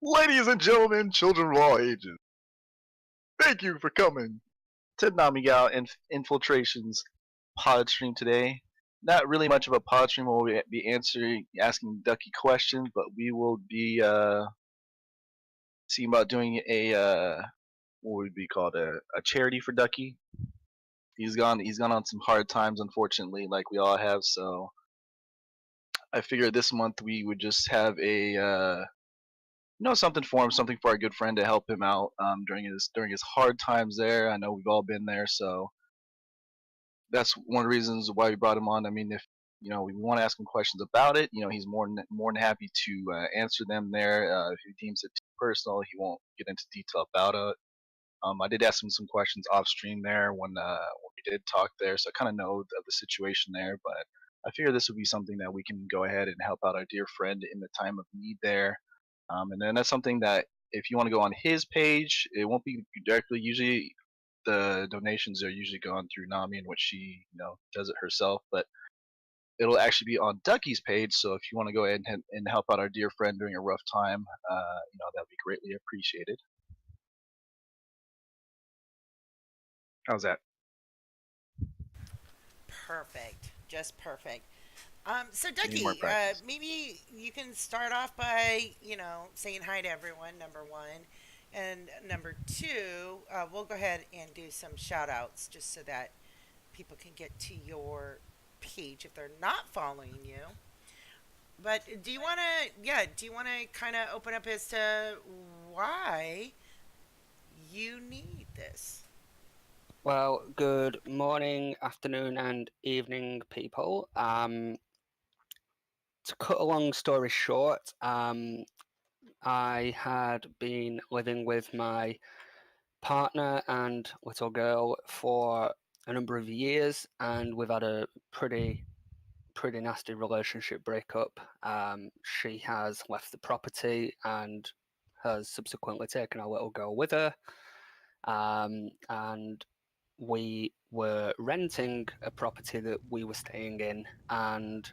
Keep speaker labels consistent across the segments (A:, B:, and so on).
A: Ladies and gentlemen, children of all ages, thank you for coming to NamiGal Infiltration's Podstream today. Not really much of a Podstream where we'll be asking Ducky questions, but we will be seeing about doing what would be called a charity for Ducky. He's gone on some hard times, unfortunately, like we all have. So I figured this month we would just have something for him, something for our good friend to help him out during his hard times there. I know we've all been there, so that's one of the reasons why we brought him on. I mean, if we want to ask him questions about it, he's more than happy to answer them there. If he deems it too personal, he won't get into detail about it. I did ask him some questions off stream there when we did talk there, so I kind of know of the situation there. But I figure this would be something that we can go ahead and help out our dear friend in the time of need there. And then that's something that if you want to go on his page, it won't be directly. Usually, the donations are usually going through Nami, in which she does it herself. But it'll actually be on Ducky's page. So if you want to go ahead and help out our dear friend during a rough time, that'd be greatly appreciated. How's that?
B: Perfect. Just perfect. So
A: You need more
B: Ducky,
A: practice.
B: maybe you can start off by, saying hi to everyone, number one. And number two, we'll go ahead and do some shout outs just so that people can get to your page if they're not following you. But do you want to kind of open up as to why you need this?
C: Well, good morning, afternoon, and evening, people. To cut a long story short, I had been living with my partner and little girl for a number of years, and we've had a pretty nasty relationship breakup. She has left the property and has subsequently taken our little girl with her. And we were renting a property that we were staying in, and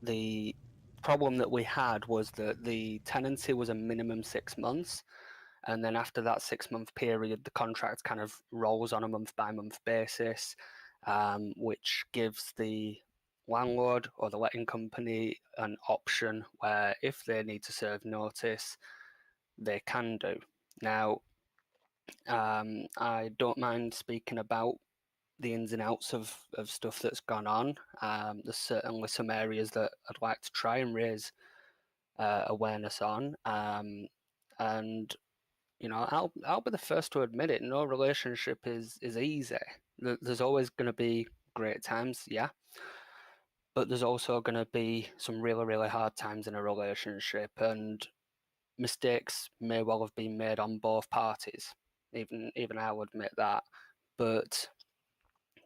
C: the problem that we had was that the tenancy was a minimum 6 months, and then after that 6 month period, the contract kind of rolls on a month by month basis, which gives the landlord or the letting company an option where if they need to serve notice, they can do. Now, I don't mind speaking about the ins and outs of stuff that's gone on. There's certainly some areas that I'd like to try and raise awareness on. And I'll be the first to admit it. No relationship is easy. There's always going to be great times, yeah, but there's also going to be some really hard times in a relationship, and mistakes may well have been made on both parties. Even I'll admit that. But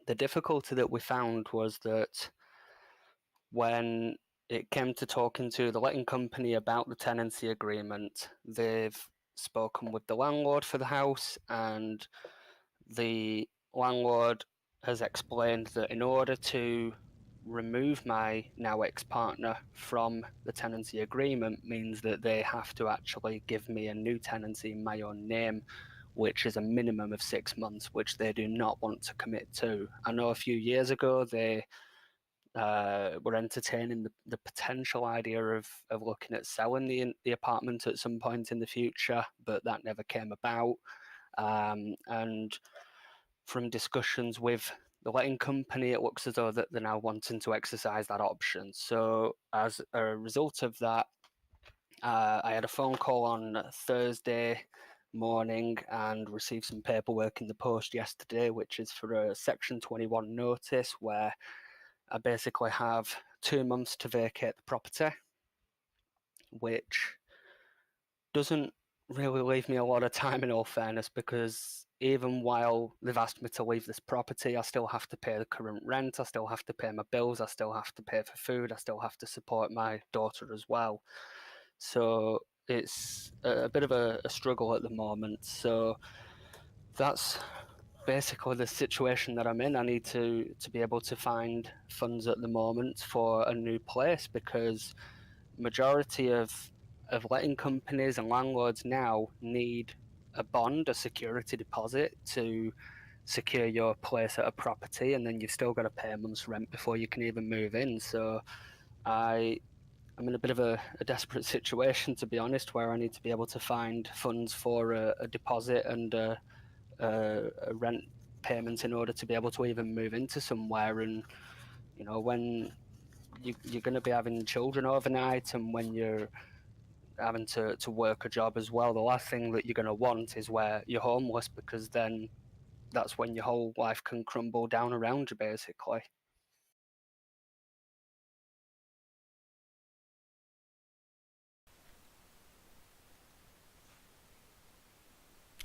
C: the difficulty that we found was that when it came to talking to the letting company about the tenancy agreement, they've spoken with the landlord for the house, and the landlord has explained that in order to remove my now ex-partner from the tenancy agreement means that they have to actually give me a new tenancy in my own name, which is a minimum of 6 months, which they do not want to commit to. I know a few years ago they were entertaining the potential idea of looking at selling the apartment at some point in the future, but that never came about. And from discussions with the letting company, it looks as though that they're now wanting to exercise that option. So as a result of that, I had a phone call on Thursday morning and received some paperwork in the post yesterday, which is for a Section 21 notice, where I basically have 2 months to vacate the property, which doesn't really leave me a lot of time, in all fairness, because even while they've asked me to leave this property, I still have to pay the current rent, I still have to pay my bills, I still have to pay for food, I still have to support my daughter as well. So it's a bit of a struggle at the moment. So that's basically the situation that I'm in. I need to be able to find funds at the moment for a new place, because majority of letting companies and landlords now need a bond, a security deposit to secure your place at a property, and then you've still got to pay a month's rent before you can even move in. So I'm in a bit of a desperate situation, to be honest, where I need to be able to find funds for a deposit and a rent payment in order to be able to even move into somewhere. And when you're going to be having children overnight, and when you're having to work a job as well, the last thing that you're going to want is where you're homeless, because then that's when your whole life can crumble down around you, basically.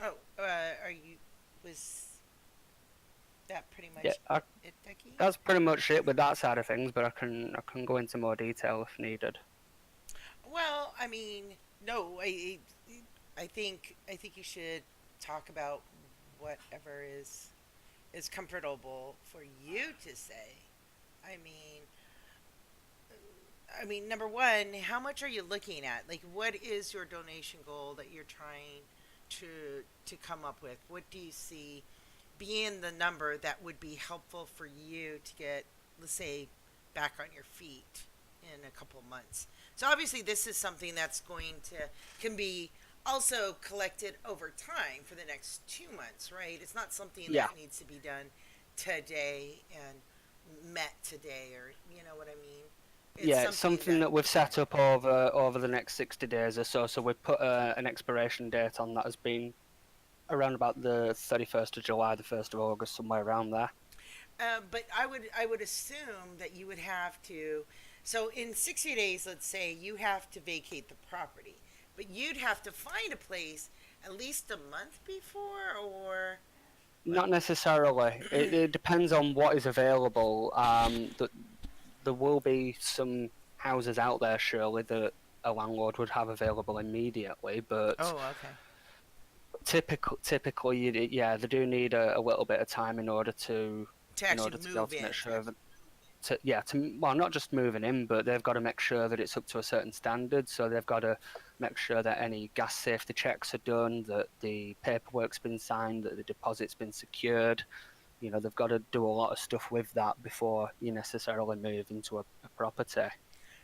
B: Oh, are you? Was that pretty
C: Yeah,
B: much it, Ducky?
C: that's pretty much it with that side of things, but I can go into more detail if needed.
B: Well, I mean, no, I think you should talk about whatever is comfortable for you to say. I mean, number one, how much are you looking at? Like, what is your donation goal that you're trying to come up with? What do you see being the number that would be helpful for you to get, let's say, back on your feet in a couple months? So obviously, this is something that's going to can be also collected over time for the next 2 months, right? It's not something
C: Yeah,
B: that needs to be done today and met today, or you know what I mean. It's
C: yeah, it's
B: something
C: something
B: that
C: that we've set up over the next 60 days or so. So we've put an expiration date on that has been around about the 31st of July, the 1st of August, somewhere around there.
B: but I would assume that you would have to. So in 60 days, let's say you have to vacate the property, but you'd have to find a place at least a month before, or
C: Not necessarily. It depends on what is available. There will be some houses out there, surely, that a landlord would have available immediately, but
B: oh, okay,
C: typically, yeah, they do need a little bit of time
B: to
C: in
B: actually
C: order to be able
B: move
C: to make
B: in.
C: sure that well, not just moving in, but they've got to make sure that it's up to a certain standard. So they've got to make sure that any gas safety checks are done, that the paperwork's been signed, that the deposit's been secured. They've got to do a lot of stuff with that before you necessarily move into a property.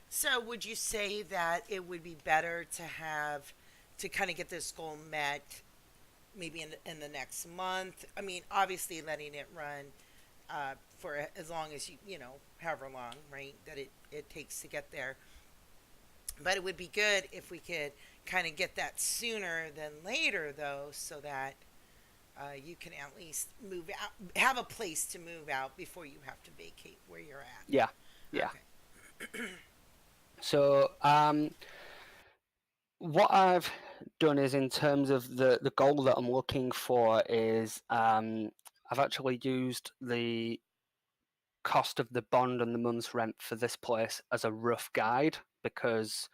B: So would you say that it would be better to have to kind of get this goal met maybe in the next month? I mean, obviously letting it run for as long as however long, right, that it takes to get there. But it would be good if we could kind of get that sooner than later, though, so that you can at least move out, have a place to move out before you have to vacate where you're
C: Yeah,
B: at.
C: yeah.
B: Okay.
C: So what I've done is, in terms of the goal that I'm looking for, is I've actually used the cost of the bond and the month's rent for this place as a rough guide, because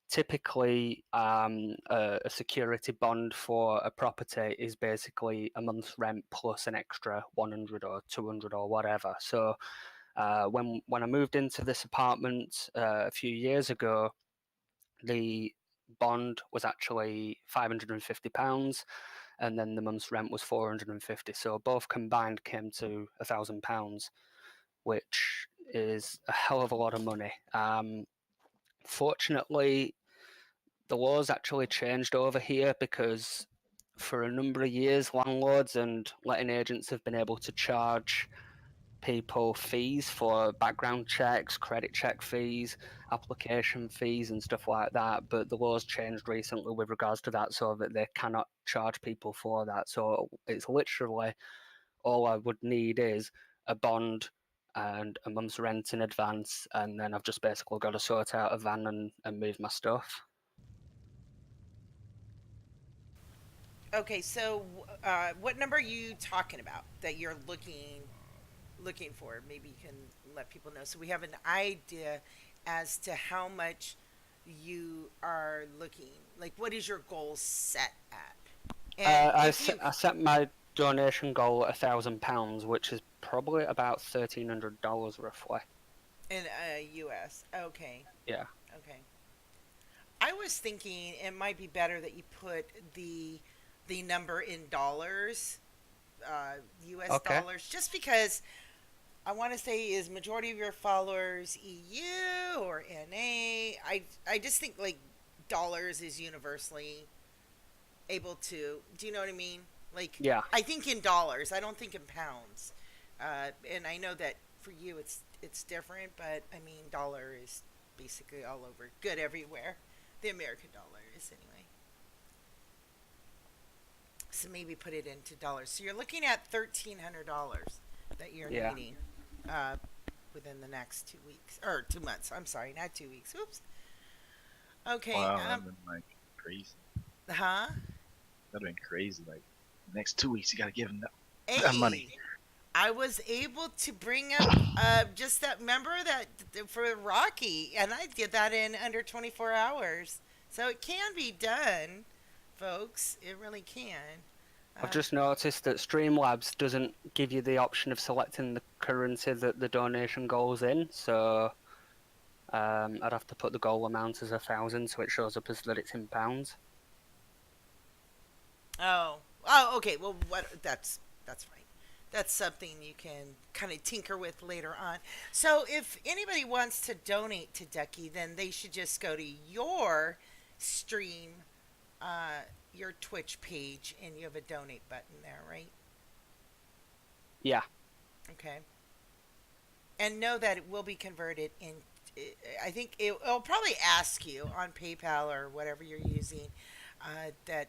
C: typically a security bond for a property is basically a month's rent plus an extra 100 or 200 or whatever. So when I moved into this apartment a few years ago, the bond was actually £550, and then the month's rent was 450. So both combined came to £1,000, which is a hell of a lot of money. Fortunately, the laws actually changed over here, because for a number of years, landlords and letting agents have been able to charge people fees for background checks, credit check fees, application fees, and stuff like that. But the laws changed recently with regards to that, so that they cannot charge people for that. So it's literally all I would need is a bond and a month's rent in advance, and then I've just basically got to sort out a van and move my stuff.
B: Okay. So, what number are you talking about that you're looking for? Maybe you can let people know so we have an idea as to how much you are looking. Like, what is your goal set at? And if you
C: I set my donation goal at £1,000, which is probably about $1,300 roughly.
B: in U.S. Okay.
C: Yeah.
B: Okay. I was thinking it might be better that you put the number in dollars, U.S.
C: Okay.
B: dollars, just because I want to say is majority of your followers EU or NA. I just think like dollars is universally able to. Do you know what I mean? Like
C: Yeah.
B: I think in dollars. I don't think in pounds. And I know that for you it's different, but I mean dollar is basically all over, good everywhere. The American dollar is anyway. So maybe put it into dollars. So you're looking at $1,300 that you're
C: Yeah.
B: needing uh, within the next 2 weeks or 2 months. I'm sorry, not 2 weeks. Oops. Okay.
A: Wow, that'd been like crazy.
B: Huh?
A: That'd been crazy. Like next 2 weeks, you gotta give him that money.
B: Hey, I was able to bring up just that member that for Rocky, and I did that in under 24 hours. So it can be done, folks. It really can.
C: I've
B: Uh,
C: just noticed that Streamlabs doesn't give you the option of selecting the currency that the donation goes in, so I'd have to put the goal amount as 1,000, so it shows up as that it's in pounds.
B: oh, oh, okay. Well, what? That's fine. That's something you can kind of tinker with later on. So if anybody wants to donate to Ducky, then they should just go to your stream, uh, your Twitch page, and you have a donate button there, right?
C: Yeah.
B: Okay. And know that it will be converted in. I think it'll probably ask you on PayPal or whatever you're using that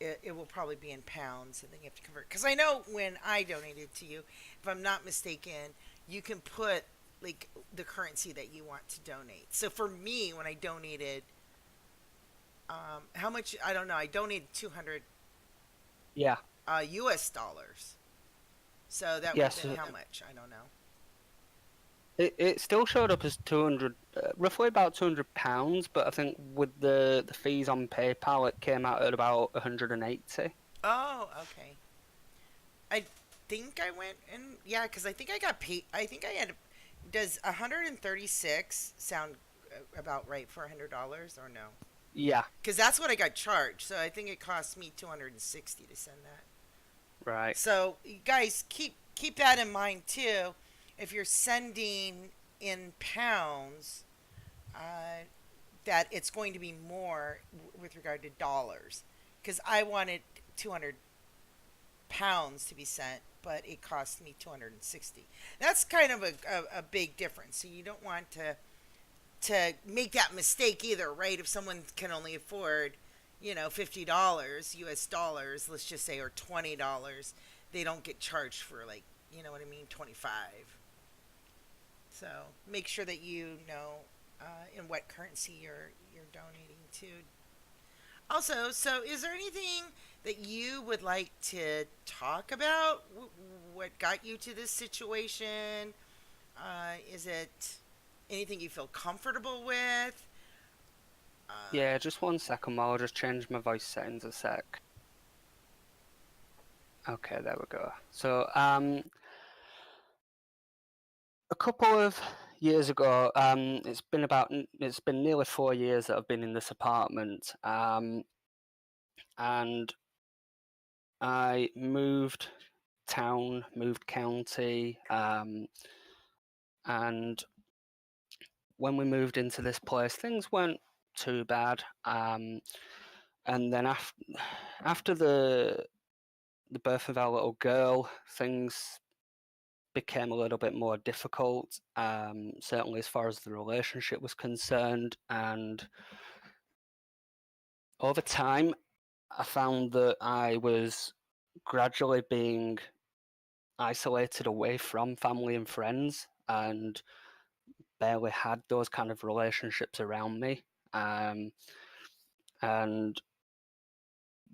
B: it will probably be in pounds, and then you have to convert. Because I know when I donated to you, if I'm not mistaken, you can put like the currency that you want to donate. So for me, when I donated, how much? I don't know. I donated 200
C: Yeah.
B: U.S. dollars. So that would have
C: Yes.
B: been how much? I don't know.
C: It still showed up as 200, roughly about £200, but I think with the fees on PayPal, it came out at about 180.
B: Oh, okay. I think I went and yeah, because I think I got paid. I think I had. Does 136 sound about right for $100 or no?
C: Yeah.
B: Because that's what I got charged. So I think it cost me 260 to send that.
C: Right.
B: So you guys keep that in mind too. If you're sending in pounds, uh, that it's going to be more with regard to dollars. Because I wanted 200 pounds to be sent, but it cost me 260. That's kind of a big difference. So you don't want to make that mistake either, right? If someone can only afford, $50 US dollars, let's just say, or $20, they don't get charged for like, you know what I mean, 25. So make sure that you know in what currency you're donating to. Also, so is there anything that you would like to talk about? What got you to this situation? Is it anything you feel comfortable with?
C: Yeah, just one second while I just change my voice settings a sec. Okay, there we go. So, a couple of years ago, it's been nearly 4 years that I've been in this apartment, and I moved town, moved county, and when we moved into this place, things weren't too bad. And then after the birth of our little girl, things became a little bit more difficult, certainly as far as the relationship was concerned. And over time, I found that I was gradually being isolated away from family and friends and barely had those kind of relationships around me. And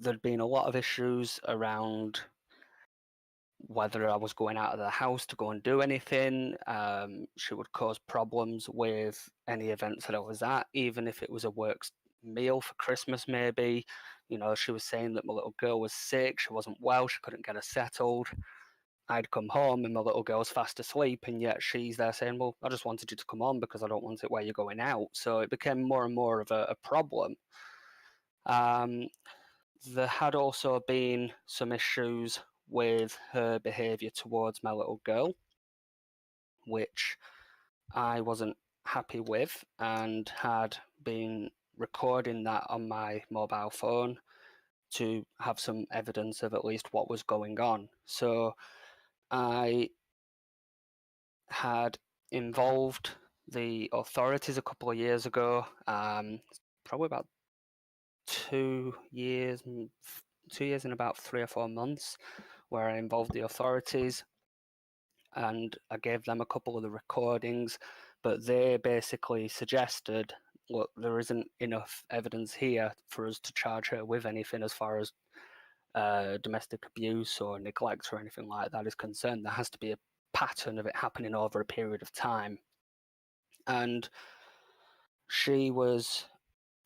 C: there'd been a lot of issues around whether I was going out of the house to go and do anything. She would cause problems with any events that I was at, even if it was a work meal for Christmas, maybe. She was saying that my little girl was sick, she wasn't well, she couldn't get her settled. I'd come home and my little girl's fast asleep, and yet she's there saying, well, I just wanted you to come home because I don't want it where you're going out. So it became more and more of a problem. There had also been some issues with her behaviour towards my little girl, which I wasn't happy with, and had been recording that on my mobile phone to have some evidence of at least what was going on. So I had involved the authorities a couple of years ago, probably about 2 years, 2 years and about 3 or 4 months, where I involved the authorities and I gave them a couple of the recordings, but they basically suggested, look, there isn't enough evidence here for us to charge her with anything as far as domestic abuse or neglect or anything like that is concerned. There has to be a pattern of it happening over a period of time. And she was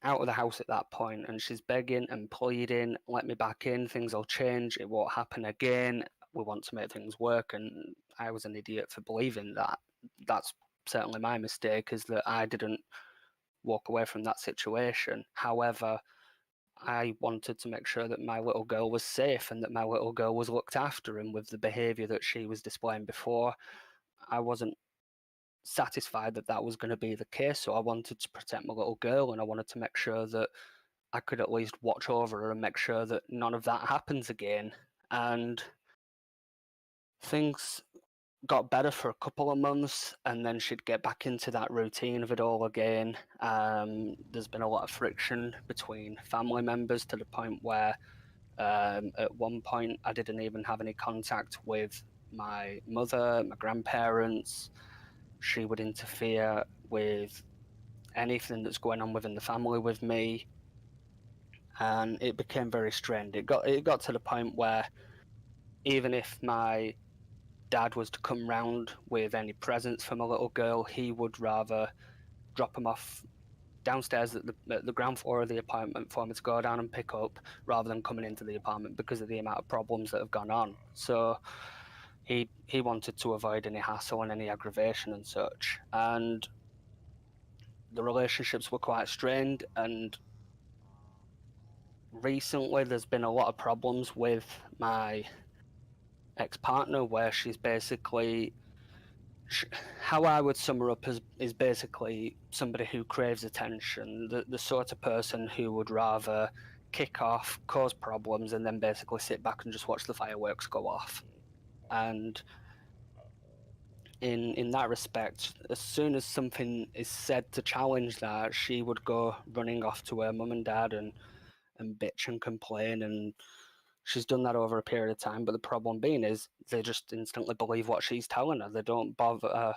C: out of the house at that point, and she's begging and pleading, let me back in, things will change, it won't happen again, we want to make things work. And I was an idiot for believing that. That's certainly my mistake, is that I didn't walk away from that situation. However, I wanted to make sure that my little girl was safe and that my little girl was looked after, and with the behaviour that she was displaying before, I wasn't satisfied that that was going to be the case. So I wanted to protect my little girl, and I wanted to make sure that I could at least watch over her and make sure that none of that happens again. And things got better for a couple of months, and then she'd get back into that routine of it all again. There's been a lot of friction between family members to the point where at one point I didn't even have any contact with my mother, my grandparents. She would interfere with anything that's going on within the family with me, and it became very strained. It got to the point where even if my dad was to come round with any presents for my little girl, he would rather drop them off downstairs at the ground floor of the apartment for me to go down and pick up, rather than coming into the apartment because of the amount of problems that have gone on. So he wanted to avoid any hassle and any aggravation and such. And the relationships were quite strained, and recently there's been a lot of problems with my ex-partner, where she's basically, how I would sum her up is basically somebody who craves attention, the sort of person who would rather kick off, cause problems, and then basically sit back and just watch the fireworks go off. And in that respect, as soon as something is said to challenge that, she would go running off to her mum and dad and bitch and complain, and she's done that over a period of time. But the problem being is they just instantly believe what she's telling her. They don't bother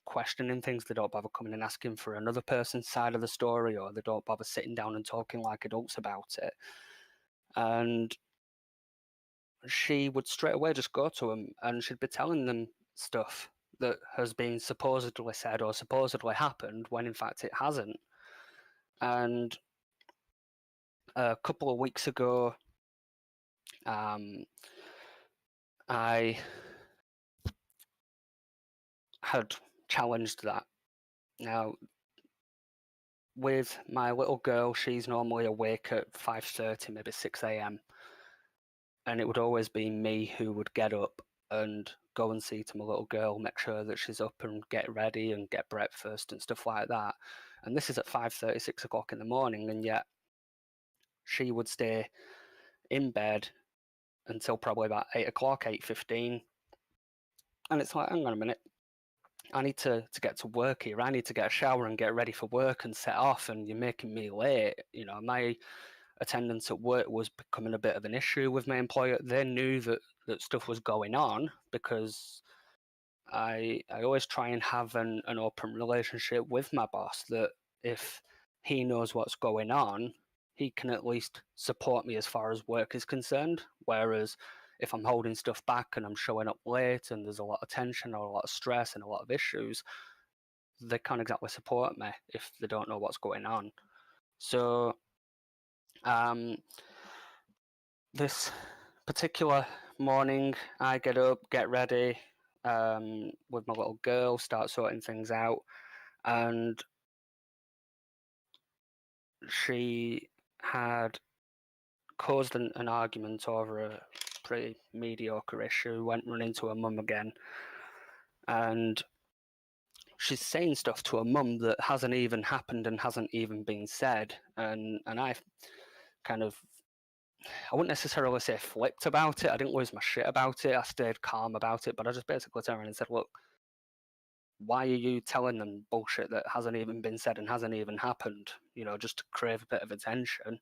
C: questioning things. They don't bother coming and asking for another person's side of the story, or they don't bother sitting down and talking like adults about it. And she would straight away just go to them, and she'd be telling them stuff that has been supposedly said or supposedly happened, when in fact it hasn't. And a couple of weeks ago, I had challenged that. Now, with my little girl, she's normally awake at 5:30, maybe 6 a.m. And it would always be me who would get up and go and see to my little girl, make sure that she's up and get ready and get breakfast and stuff like that. And this is at 5:30, 6 o'clock in the morning, and yet she would stay in bed until probably about 8 o'clock, 8:15. And it's like, hang on a minute, I need to get to work here. I need to get a shower and get ready for work and set off, and you're making me late. You know, my attendance at work was becoming a bit of an issue with my employer. They knew that stuff was going on, because I always try and have an open relationship with my boss, that if he knows what's going on, he can at least support me as far as work is concerned. Whereas if I'm holding stuff back and I'm showing up late and there's a lot of tension or a lot of stress and a lot of issues, they can't exactly support me if they don't know what's going on. So this particular morning, I get up, get ready with my little girl, start sorting things out, and she had caused an argument over a pretty mediocre issue, went running to her mum again, and she's saying stuff to her mum that hasn't even happened and hasn't even been said, and I kind of, I wouldn't necessarily say flipped about it. I didn't lose my shit about it. I stayed calm about it, but I just basically turned around and said, look, why are you telling them bullshit that hasn't even been said and hasn't even happened, just to crave a bit of attention?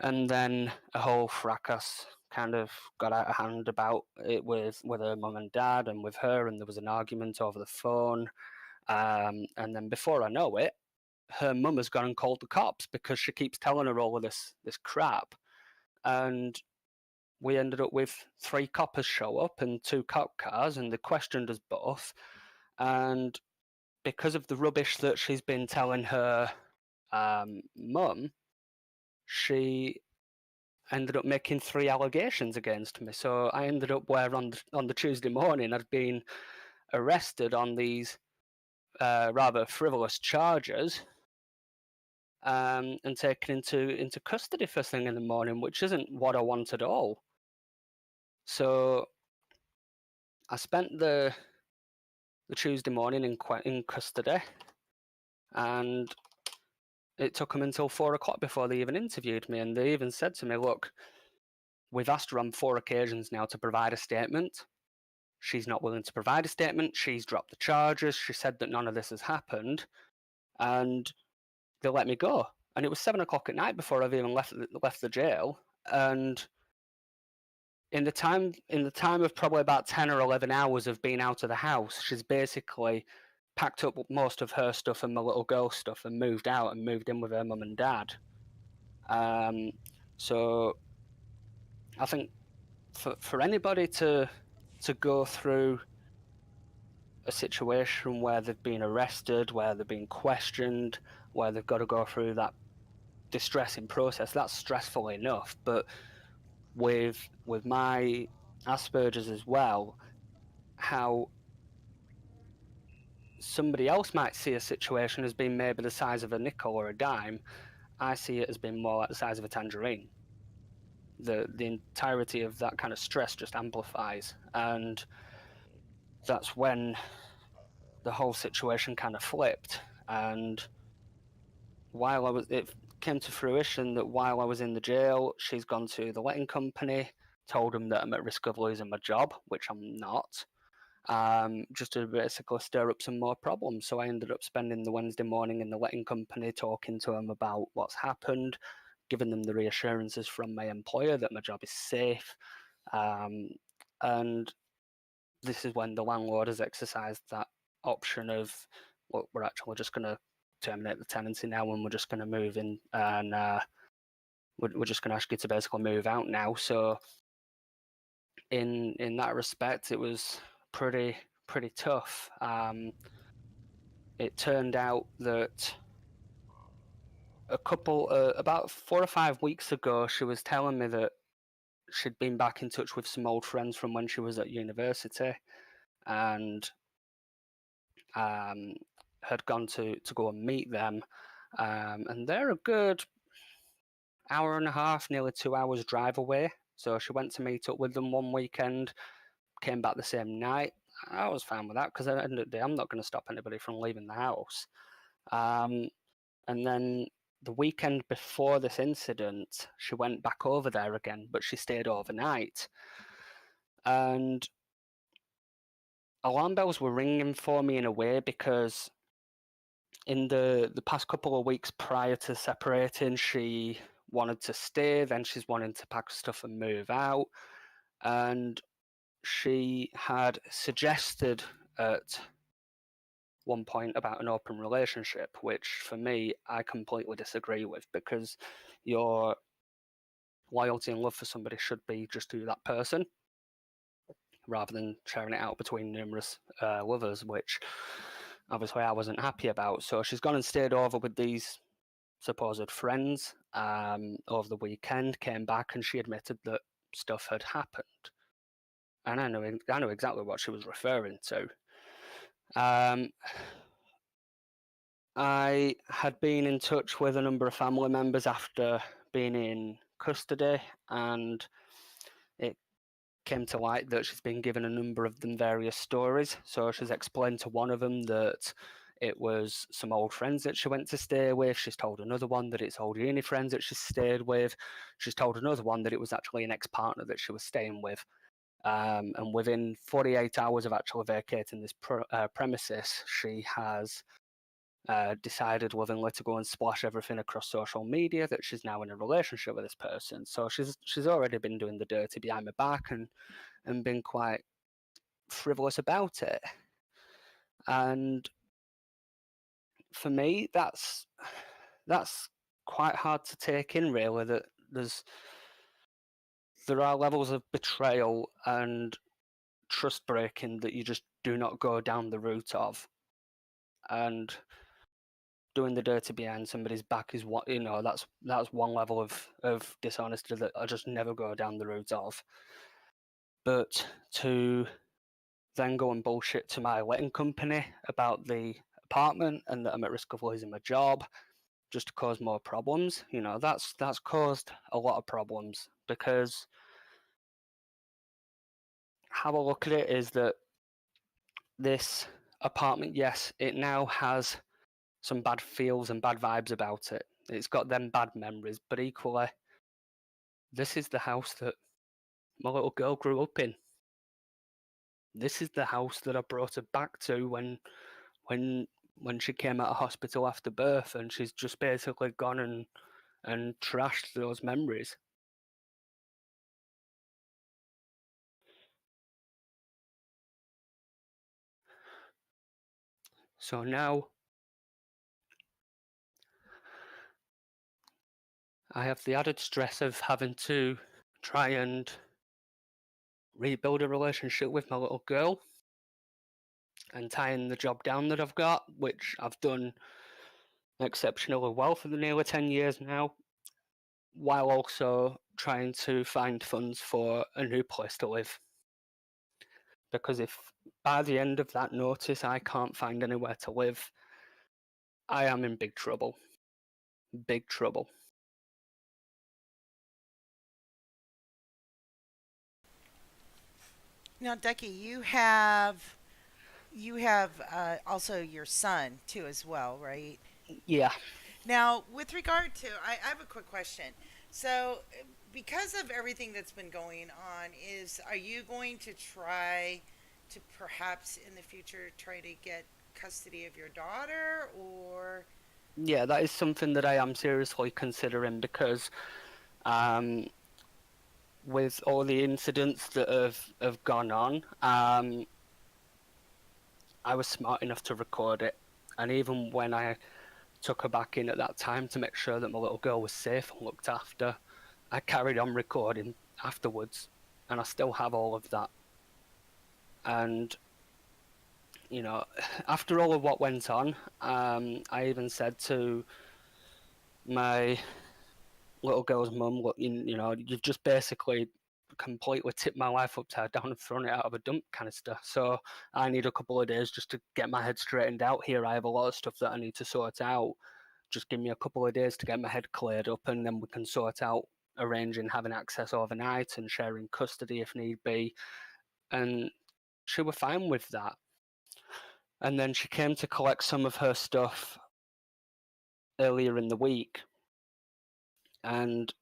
C: And then a whole fracas kind of got out of hand about it with her mum and dad and with her, and there was an argument over the phone. And then before I know it, her mum has gone and called the cops because she keeps telling her all of this crap. And we ended up with 3 coppers show up and 2 cop cars, and they questioned us both. And because of the rubbish that she's been telling her mum, she ended up making 3 allegations against me. So I ended up where on the Tuesday morning I'd been arrested on these rather frivolous charges, and taken into custody first thing in the morning, which isn't what I want at all. So I spent the Tuesday morning in custody, and it took them until 4 o'clock before they even interviewed me, and they even said to me, look, we've asked her on 4 occasions now to provide a statement. She's not willing to provide a statement. She's dropped the charges. She said that none of this has happened, and they let me go. And it was 7 o'clock at night before I've even left the jail. And in the time of probably about 10 or 11 hours of being out of the house, she's basically packed up most of her stuff and my little girl's stuff and moved out and moved in with her mum and dad. So I think for anybody to go through a situation where they've been arrested, where they've been questioned, where they've got to go through that distressing process, that's stressful enough. But with my Asperger's as well, how somebody else might see a situation as being maybe the size of a nickel or a dime, I see it as being more like the size of a tangerine. The entirety of that kind of stress just amplifies, and that's when the whole situation kind of flipped. And it came to fruition that while I was in the jail, she's gone to the letting company, told them that I'm at risk of losing my job, which I'm not, just to basically stir up some more problems. So I ended up spending the Wednesday morning in the letting company talking to them about what's happened, giving them the reassurances from my employer that my job is safe. And this is when the landlord has exercised that option of, well, we're actually just going to terminate the tenancy now, and we're just going to move in, and we're just going to ask you to basically move out now. So in that respect, it was pretty tough. It turned out that about 4 or 5 weeks ago, she was telling me that she'd been back in touch with some old friends from when she was at university, and had gone to go and meet them, and they're a good hour and a half, nearly 2 hours drive away. So she went to meet up with them one weekend, came back the same night. I was fine with that because at the end of the day, I'm not going to stop anybody from leaving the house. And then the weekend before this incident, she went back over there again, but she stayed overnight. And alarm bells were ringing for me in a way, because in the past couple of weeks prior to separating, she wanted to stay, then she's wanting to pack stuff and move out. And she had suggested at one point about an open relationship, which for me, I completely disagree with, because your loyalty and love for somebody should be just to that person, rather than sharing it out between numerous lovers, which obviously I wasn't happy about. So she's gone and stayed over with these supposed friends over the weekend, came back, and she admitted that stuff had happened. And I know exactly what she was referring to. I had been in touch with a number of family members after being in custody, and it came to light that she's been given a number of them various stories. So she's explained to one of them that it was some old friends that she went to stay with. She's told another one that it's old uni friends that she stayed with. She's told another one that it was actually an ex-partner that she was staying with. And within 48 hours of actually vacating this premises, she has decided lovingly to go and splash everything across social media that she's now in a relationship with this person. So she's already been doing the dirty behind my back and been quite frivolous about it. And for me, that's quite hard to take in, really, that there are levels of betrayal and trust breaking that you just do not go down the route of. And doing the dirty behind somebody's back is what, that's one level of dishonesty that I just never go down the route of. But to then go and bullshit to my letting company about the apartment and that I'm at risk of losing my job just to cause more problems, that's caused a lot of problems, because how I look at it is that this apartment, yes, it now has some bad feels and bad vibes about it. It's got them bad memories, but equally, this is the house that my little girl grew up in. This is the house that I brought her back to when she came out of hospital after birth, and she's just basically gone and trashed those memories. So now I have the added stress of having to try and rebuild a relationship with my little girl and tying the job down that I've got, which I've done exceptionally well for the nearly 10 years now, while also trying to find funds for a new place to live. Because if by the end of that notice I can't find anywhere to live, I am in big trouble. Big trouble.
B: Now, Ducky, you have also your son too as well, right?
C: Yeah.
B: Now, with regard to, I have a quick question. So, because of everything that's been going on, are you going to try to perhaps in the future try to get custody of your daughter, or?
C: Yeah, that is something that I am seriously considering, because with all the incidents that have gone on, I was smart enough to record it. And even when I took her back in at that time to make sure that my little girl was safe and looked after, I carried on recording afterwards, and I still have all of that. And after all of what went on, I even said to my little girl's mum, look, you've just basically completely tipped my life upside down and thrown it out of a dump canister. So I need a couple of days just to get my head straightened out here. I have a lot of stuff that I need to sort out. Just give me a couple of days to get my head cleared up, and then we can sort out arranging having access overnight and sharing custody if need be. And she was fine with that. And then she came to collect some of her stuff earlier in the week, and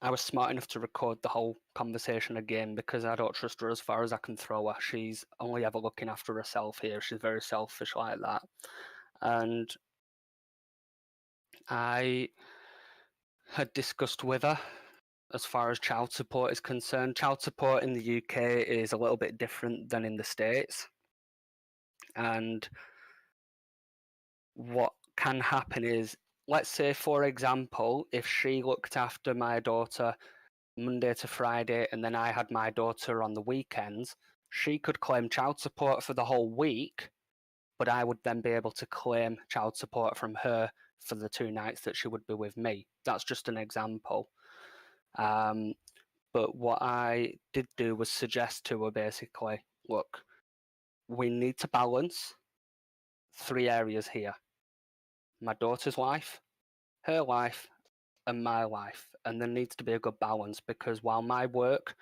C: I was smart enough to record the whole conversation again, because I don't trust her as far as I can throw her. She's only ever looking after herself here. She's very selfish like that. And I had discussed with her as far as child support is concerned. Child support in the UK is a little bit different than in the States. And what can happen is, let's say, for example, if she looked after my daughter Monday to Friday and then I had my daughter on the weekends, she could claim child support for the whole week, but I would then be able to claim child support from her for the 2 nights that she would be with me. That's just an example. But what I did do was suggest to her basically, look, we need to balance 3 areas here: my daughter's life, her life, and my life. And there needs to be a good balance, because while my work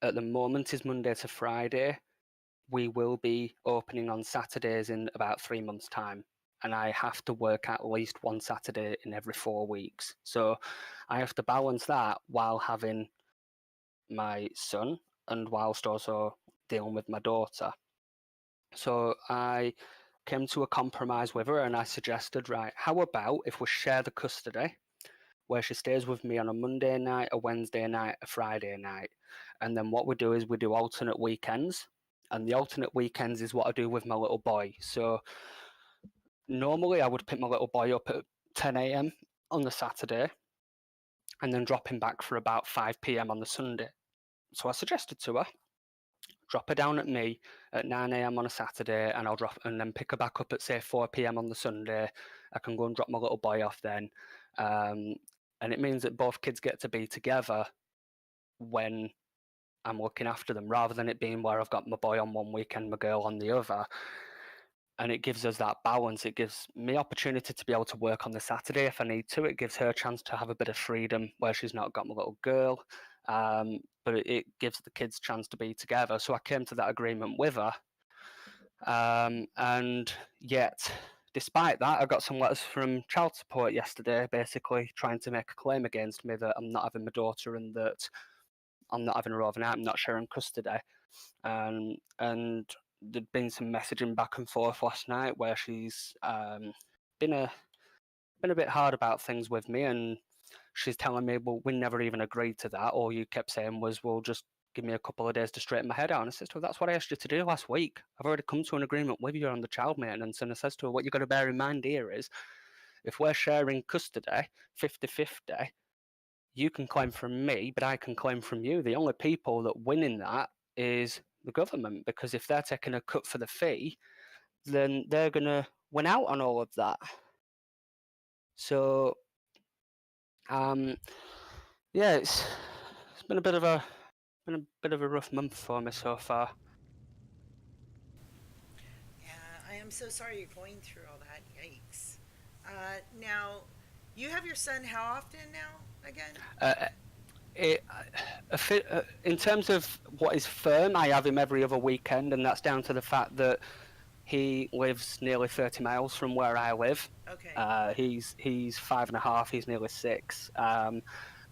C: at the moment is Monday to Friday, we will be opening on Saturdays in about 3 months' time. And I have to work at least one Saturday in every 4 weeks. So I have to balance that while having my son and whilst also dealing with my daughter. So I came to a compromise with her, and I suggested, right, how about if we share the custody, where she stays with me on a Monday night, a Wednesday night, a Friday night. And then what we do is we do alternate weekends. And the alternate weekends is what I do with my little boy. So normally I would pick my little boy up at 10 a.m. on the Saturday and then drop him back for about 5 p.m. on the Sunday. So I suggested to her, drop her down at me at 9 a.m. on a Saturday, and I'll drop and then pick her back up at say 4 p.m. on the Sunday. I can go and drop my little boy off then. And it means that both kids get to be together when I'm looking after them, rather than it being where I've got my boy on one weekend, my girl on the other. And it gives us that balance. It gives me opportunity to be able to work on the Saturday if I need to. It gives her a chance to have a bit of freedom where she's not got my little girl. But it gives the kids a chance to be together. So I came to that agreement with her. And yet, despite that, I got some letters from child support yesterday, basically trying to make a claim against me that I'm not having my daughter and that I'm not having her overnight, I'm not sharing custody. And there'd been some messaging back and forth last night where she's been a bit hard about things with me, and she's telling me, well, we never even agreed to that. All you kept saying was, well, just give me a couple of days to straighten my head out. And I says to her, that's what I asked you to do last week. I've already come to an agreement with you on the child maintenance. And I says to her, what you've got to bear in mind here is, if we're sharing custody 50-50, you can claim from me, but I can claim from you. The only people that win in that is the government, because if they're taking a cut for the fee, then they're going to win out on all of that. So, yeah, it's been a bit of a rough month for me so far.
B: Yeah, I am so sorry you're going through all that. Yikes. Now, you have your son how often now again?
C: In terms of what is firm, I have him every other weekend, and that's down to the fact that he lives nearly 30 miles from where I live.
B: Okay.
C: He's 5.5. He's nearly 6.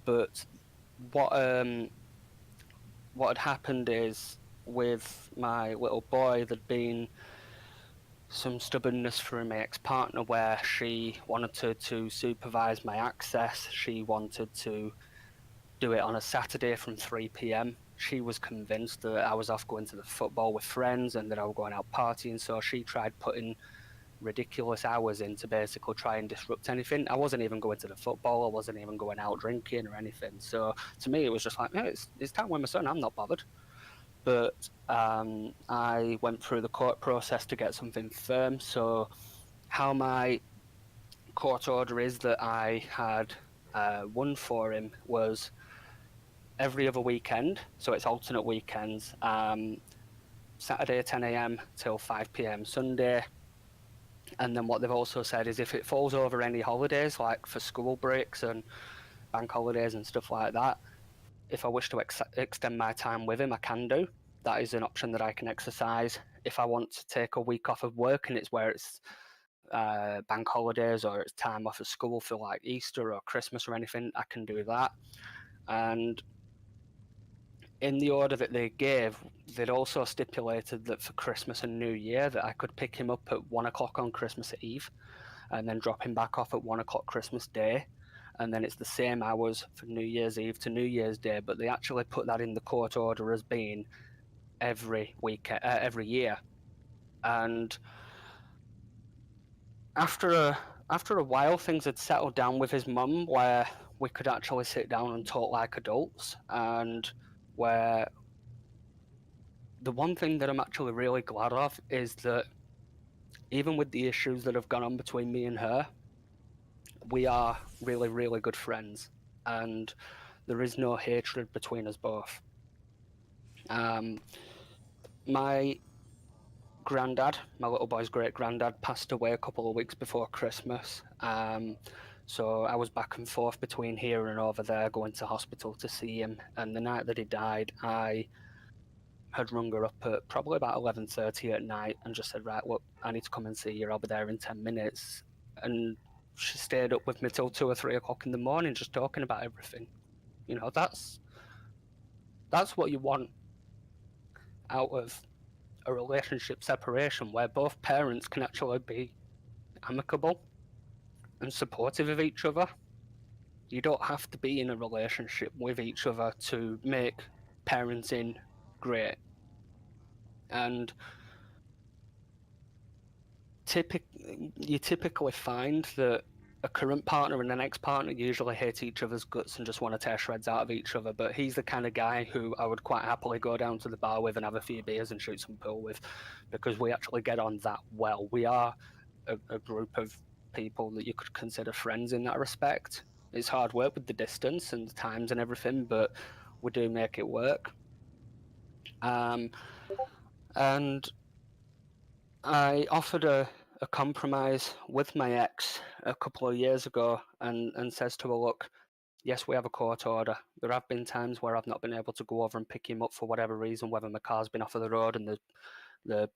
C: But what had happened is, with my little boy, there'd been some stubbornness from my ex-partner where she wanted to supervise my access. She wanted to do it on a Saturday from 3 p.m. She was convinced that I was off going to the football with friends and that I was going out partying, so she tried putting ridiculous hours in to basically try and disrupt anything. I wasn't even going to the football, I wasn't even going out drinking or anything. So to me, it was just like, no, it's time with my son, I'm not bothered. But I went through the court process to get something firm. So how my court order is that I had won for him was every other weekend, so it's alternate weekends. Saturday 10 a.m. till 5 p.m. Sunday. And then what they've also said is, if it falls over any holidays, like for school breaks and bank holidays and stuff like that, if I wish to extend my time with him, I can do. That is an option that I can exercise. If I want to take a week off of work and it's where it's bank holidays or it's time off of school for like Easter or Christmas or anything, I can do that. And in the order that they gave, they'd also stipulated that for Christmas and New Year that I could pick him up at 1 o'clock on Christmas Eve and then drop him back off at 1 o'clock Christmas Day. And then it's the same hours for New Year's Eve to New Year's Day, but they actually put that in the court order as being every year. And after a while, things had settled down with his mum, where we could actually sit down and talk like adults, and where the one thing that I'm actually really glad of is that even with the issues that have gone on between me and her, we are really, really good friends. And there is no hatred between us both. My granddad, my little boy's great granddad, passed away a couple of weeks before Christmas. So I was back and forth between here and over there, going to hospital to see him. And the night that he died, I had rung her up at probably about 11:30 at night and just said, right, look, I need to come and see you. I'll be there in 10 minutes. And she stayed up with me till 2 or 3 o'clock in the morning, just talking about everything. You know, that's what you want out of a relationship separation, where both parents can actually be amicable and supportive of each other. You don't have to be in a relationship with each other to make parenting great. And you typically find that a current partner and an ex-partner usually hate each other's guts and just want to tear shreds out of each other, but he's the kind of guy who I would quite happily go down to the bar with and have a few beers and shoot some pool with, because we actually get on that well. We are a group of people that you could consider friends in that respect. It's hard work with the distance and the times and everything, but we do make it work. And I offered a compromise with my ex a couple of years ago and says to her, look, yes, we have a court order. There have been times where I've not been able to go over and pick him up for whatever reason, whether my car's been off of the road and the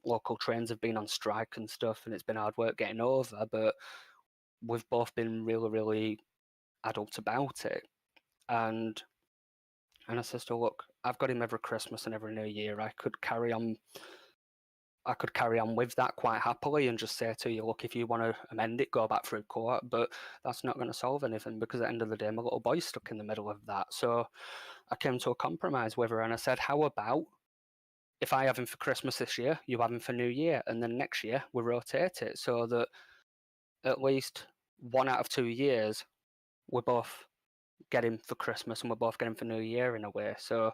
C: local trains have been on strike and stuff, and it's been hard work getting over, but we've both been really, really adult about it. And I says to her, look, I've got him every Christmas and every New Year. I could carry on with that quite happily and just say to you, look, if you want to amend it, go back through court, but that's not going to solve anything, because at the end of the day, my little boy's stuck in the middle of that. So I came to a compromise with her and I said, how about if I have him for Christmas this year, you have him for New Year, and then next year we rotate it so that at least 1 out of 2 years we both get him for Christmas and we both get him for New Year in a way. So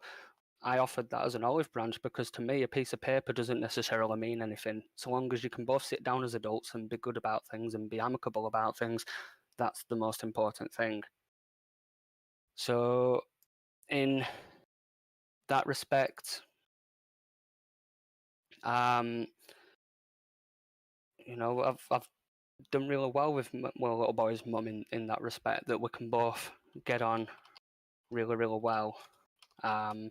C: I offered that as an olive branch, because to me a piece of paper doesn't necessarily mean anything. So long as you can both sit down as adults and be good about things and be amicable about things, that's the most important thing. So in that respect, you know, I've done really well with my little boy's mum in that respect, that we can both get on really, really well. My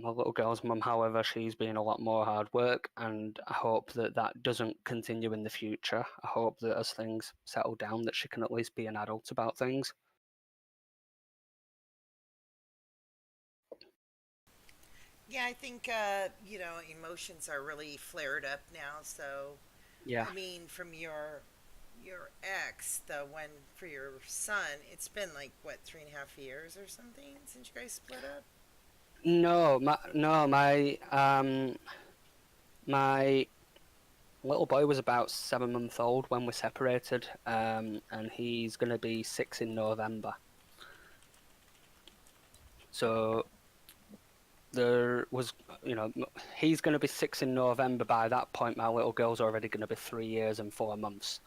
C: little girl's mum, however, she's been a lot more hard work, and I hope that that doesn't continue in the future. I hope that as things settle down, that she can at least be an adult about things.
B: Yeah, I think emotions are really flared up now. So,
C: Yeah.
B: I mean, from your ex, the one for your son, it's been like what, 3.5 years or something since you guys split up.
C: My little boy was about 7 months old when we separated, and he's going to be 6 in November. So there was, he's going to be 6 in November. By that point, my little girl's already going to be 3 years and 4 months.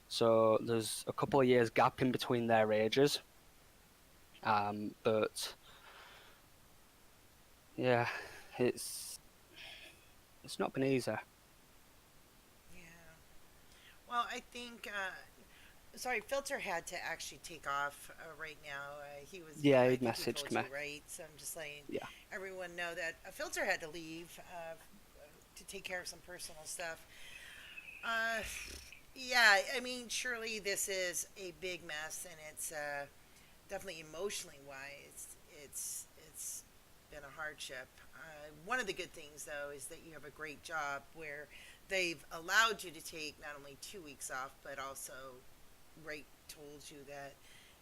C: So there's a couple of years gap in between their ages. But yeah, it's not been easy.
B: Yeah. Well, I think. Sorry, Filter had to actually take off right now. He was.
C: Yeah,
B: I
C: he
B: think he
C: messaged
B: told you
C: me.
B: right. So I'm just letting
C: Yeah.
B: everyone know that a Filter had to leave to take care of some personal stuff. Uh, yeah, I mean, surely this is a big mess, and it's definitely emotionally wise, it's been a hardship. One of the good things, though, is that you have a great job where they've allowed you to take not only 2 weeks off, but also Ray told you that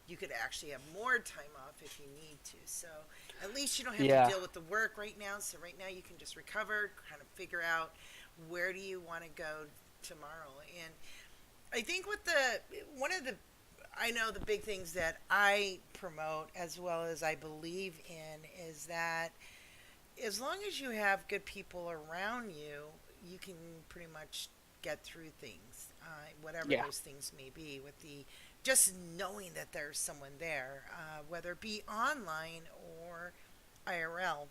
B: you could actually have more time off if you need to. So at least you don't have to
C: Yeah.
B: deal with the work right now. So right now you can just recover, kind of figure out where do you want to go tomorrow. And I think with the one of the I know the big things that I promote as well as I believe in is that as long as you have good people around you, you can pretty much get through things, whatever
C: Yeah.
B: those things may be, with the just knowing that there's someone there, whether it be online or IRL.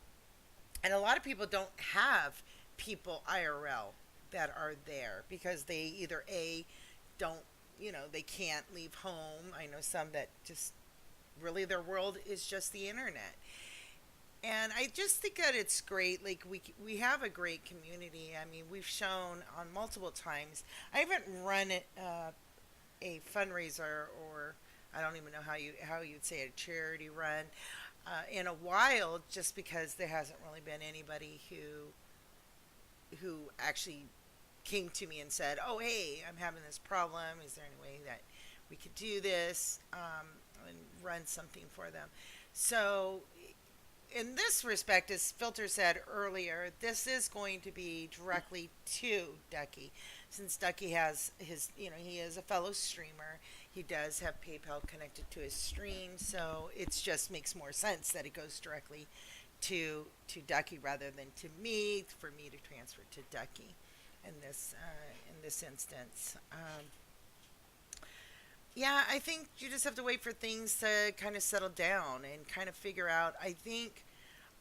B: And a lot of people don't have people IRL that are there because they either A, don't, they can't leave home. I know some that just really their world is just the internet. And I just think that it's great. Like we have a great community. I mean, we've shown on multiple times. I haven't run a fundraiser, or I don't even know how you'd say a charity run in a while, just because there hasn't really been anybody who actually came to me and said, "Oh, hey, I'm having this problem. Is there any way that we could do this and run something for them?" So in this respect, as Filter said earlier, this is going to be directly to Ducky, since Ducky has his, he is a fellow streamer. He does have PayPal connected to his stream, so it just makes more sense that it goes directly to Ducky rather than to me, for me to transfer to Ducky in this instance. Yeah, I think you just have to wait for things to kind of settle down and kind of figure out. I think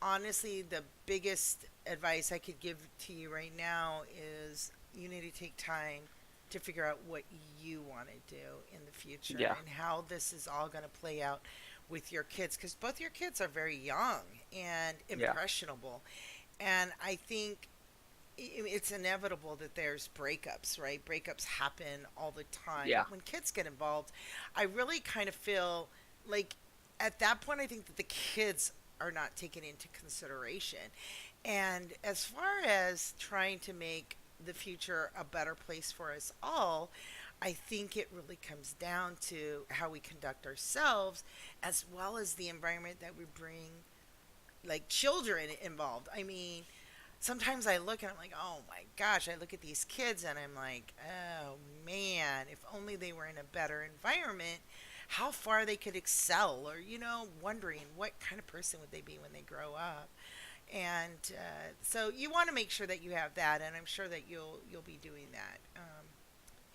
B: honestly, the biggest advice I could give to you right now is you need to take time to figure out what you want to do in the future
C: Yeah,
B: and how this is all going to play out with your kids, because both your kids are very young and
C: yeah,
B: impressionable. And I think it's inevitable that there's breakups, right? Breakups happen all the time.
C: yeah,
B: But when kids get involved, I really kind of feel like at that point, I think that the kids are not taken into consideration. And as far as trying to make the future a better place for us all, I think it really comes down to how we conduct ourselves as well as the environment that we bring, like children involved. I mean, sometimes I look and I'm like, oh my gosh, I look at these kids and I'm like, oh man, if only they were in a better environment, how far they could excel, or, wondering what kind of person would they be when they grow up. And so you want to make sure that you have that, and I'm sure that you'll be doing that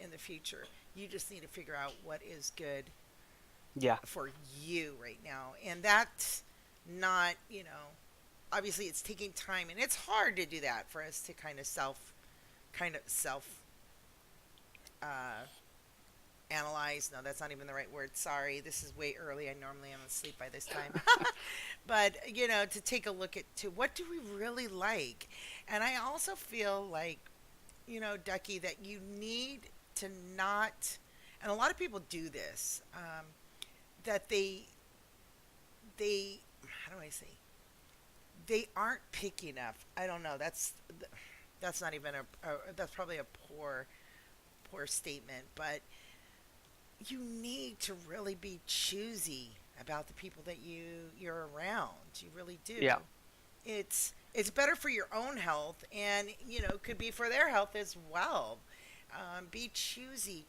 B: in the future. You just need to figure out what is good
C: yeah,
B: for you right now, and that's not, obviously it's taking time, and it's hard to do that for us to kind of self uh, analyze. No, that's not even the right word. Sorry, this is way early. I normally am asleep by this time. But to take a look at to what do we really like. And I also feel like, Ducky, that you need to not, and a lot of people do this, that they how do I say, they aren't picky enough. I don't know. That's not even that's probably a poor statement, but you need to really be choosy about the people that you're around. You really do.
C: yeah,
B: It's better for your own health, and could be for their health as well. Be choosy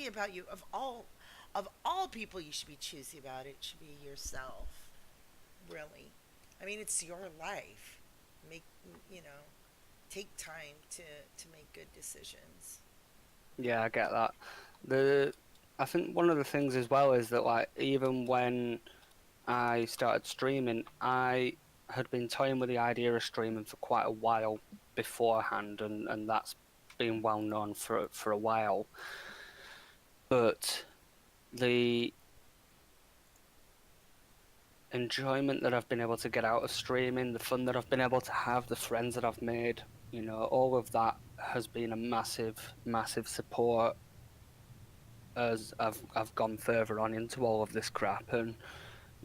B: about you. Of all people, you should be choosy about it. Should be yourself. Really, I mean, it's your life. Make you know, take time to make good decisions.
C: yeah. I get that. The I think one of the things as well is that like even when I started streaming, I had been toying with the idea of streaming for quite a while beforehand, and that's been well known for a while. But the enjoyment that I've been able to get out of streaming, the fun that I've been able to have, the friends that I've made, all of that has been a massive, massive support as I've gone further on into all of this crap, and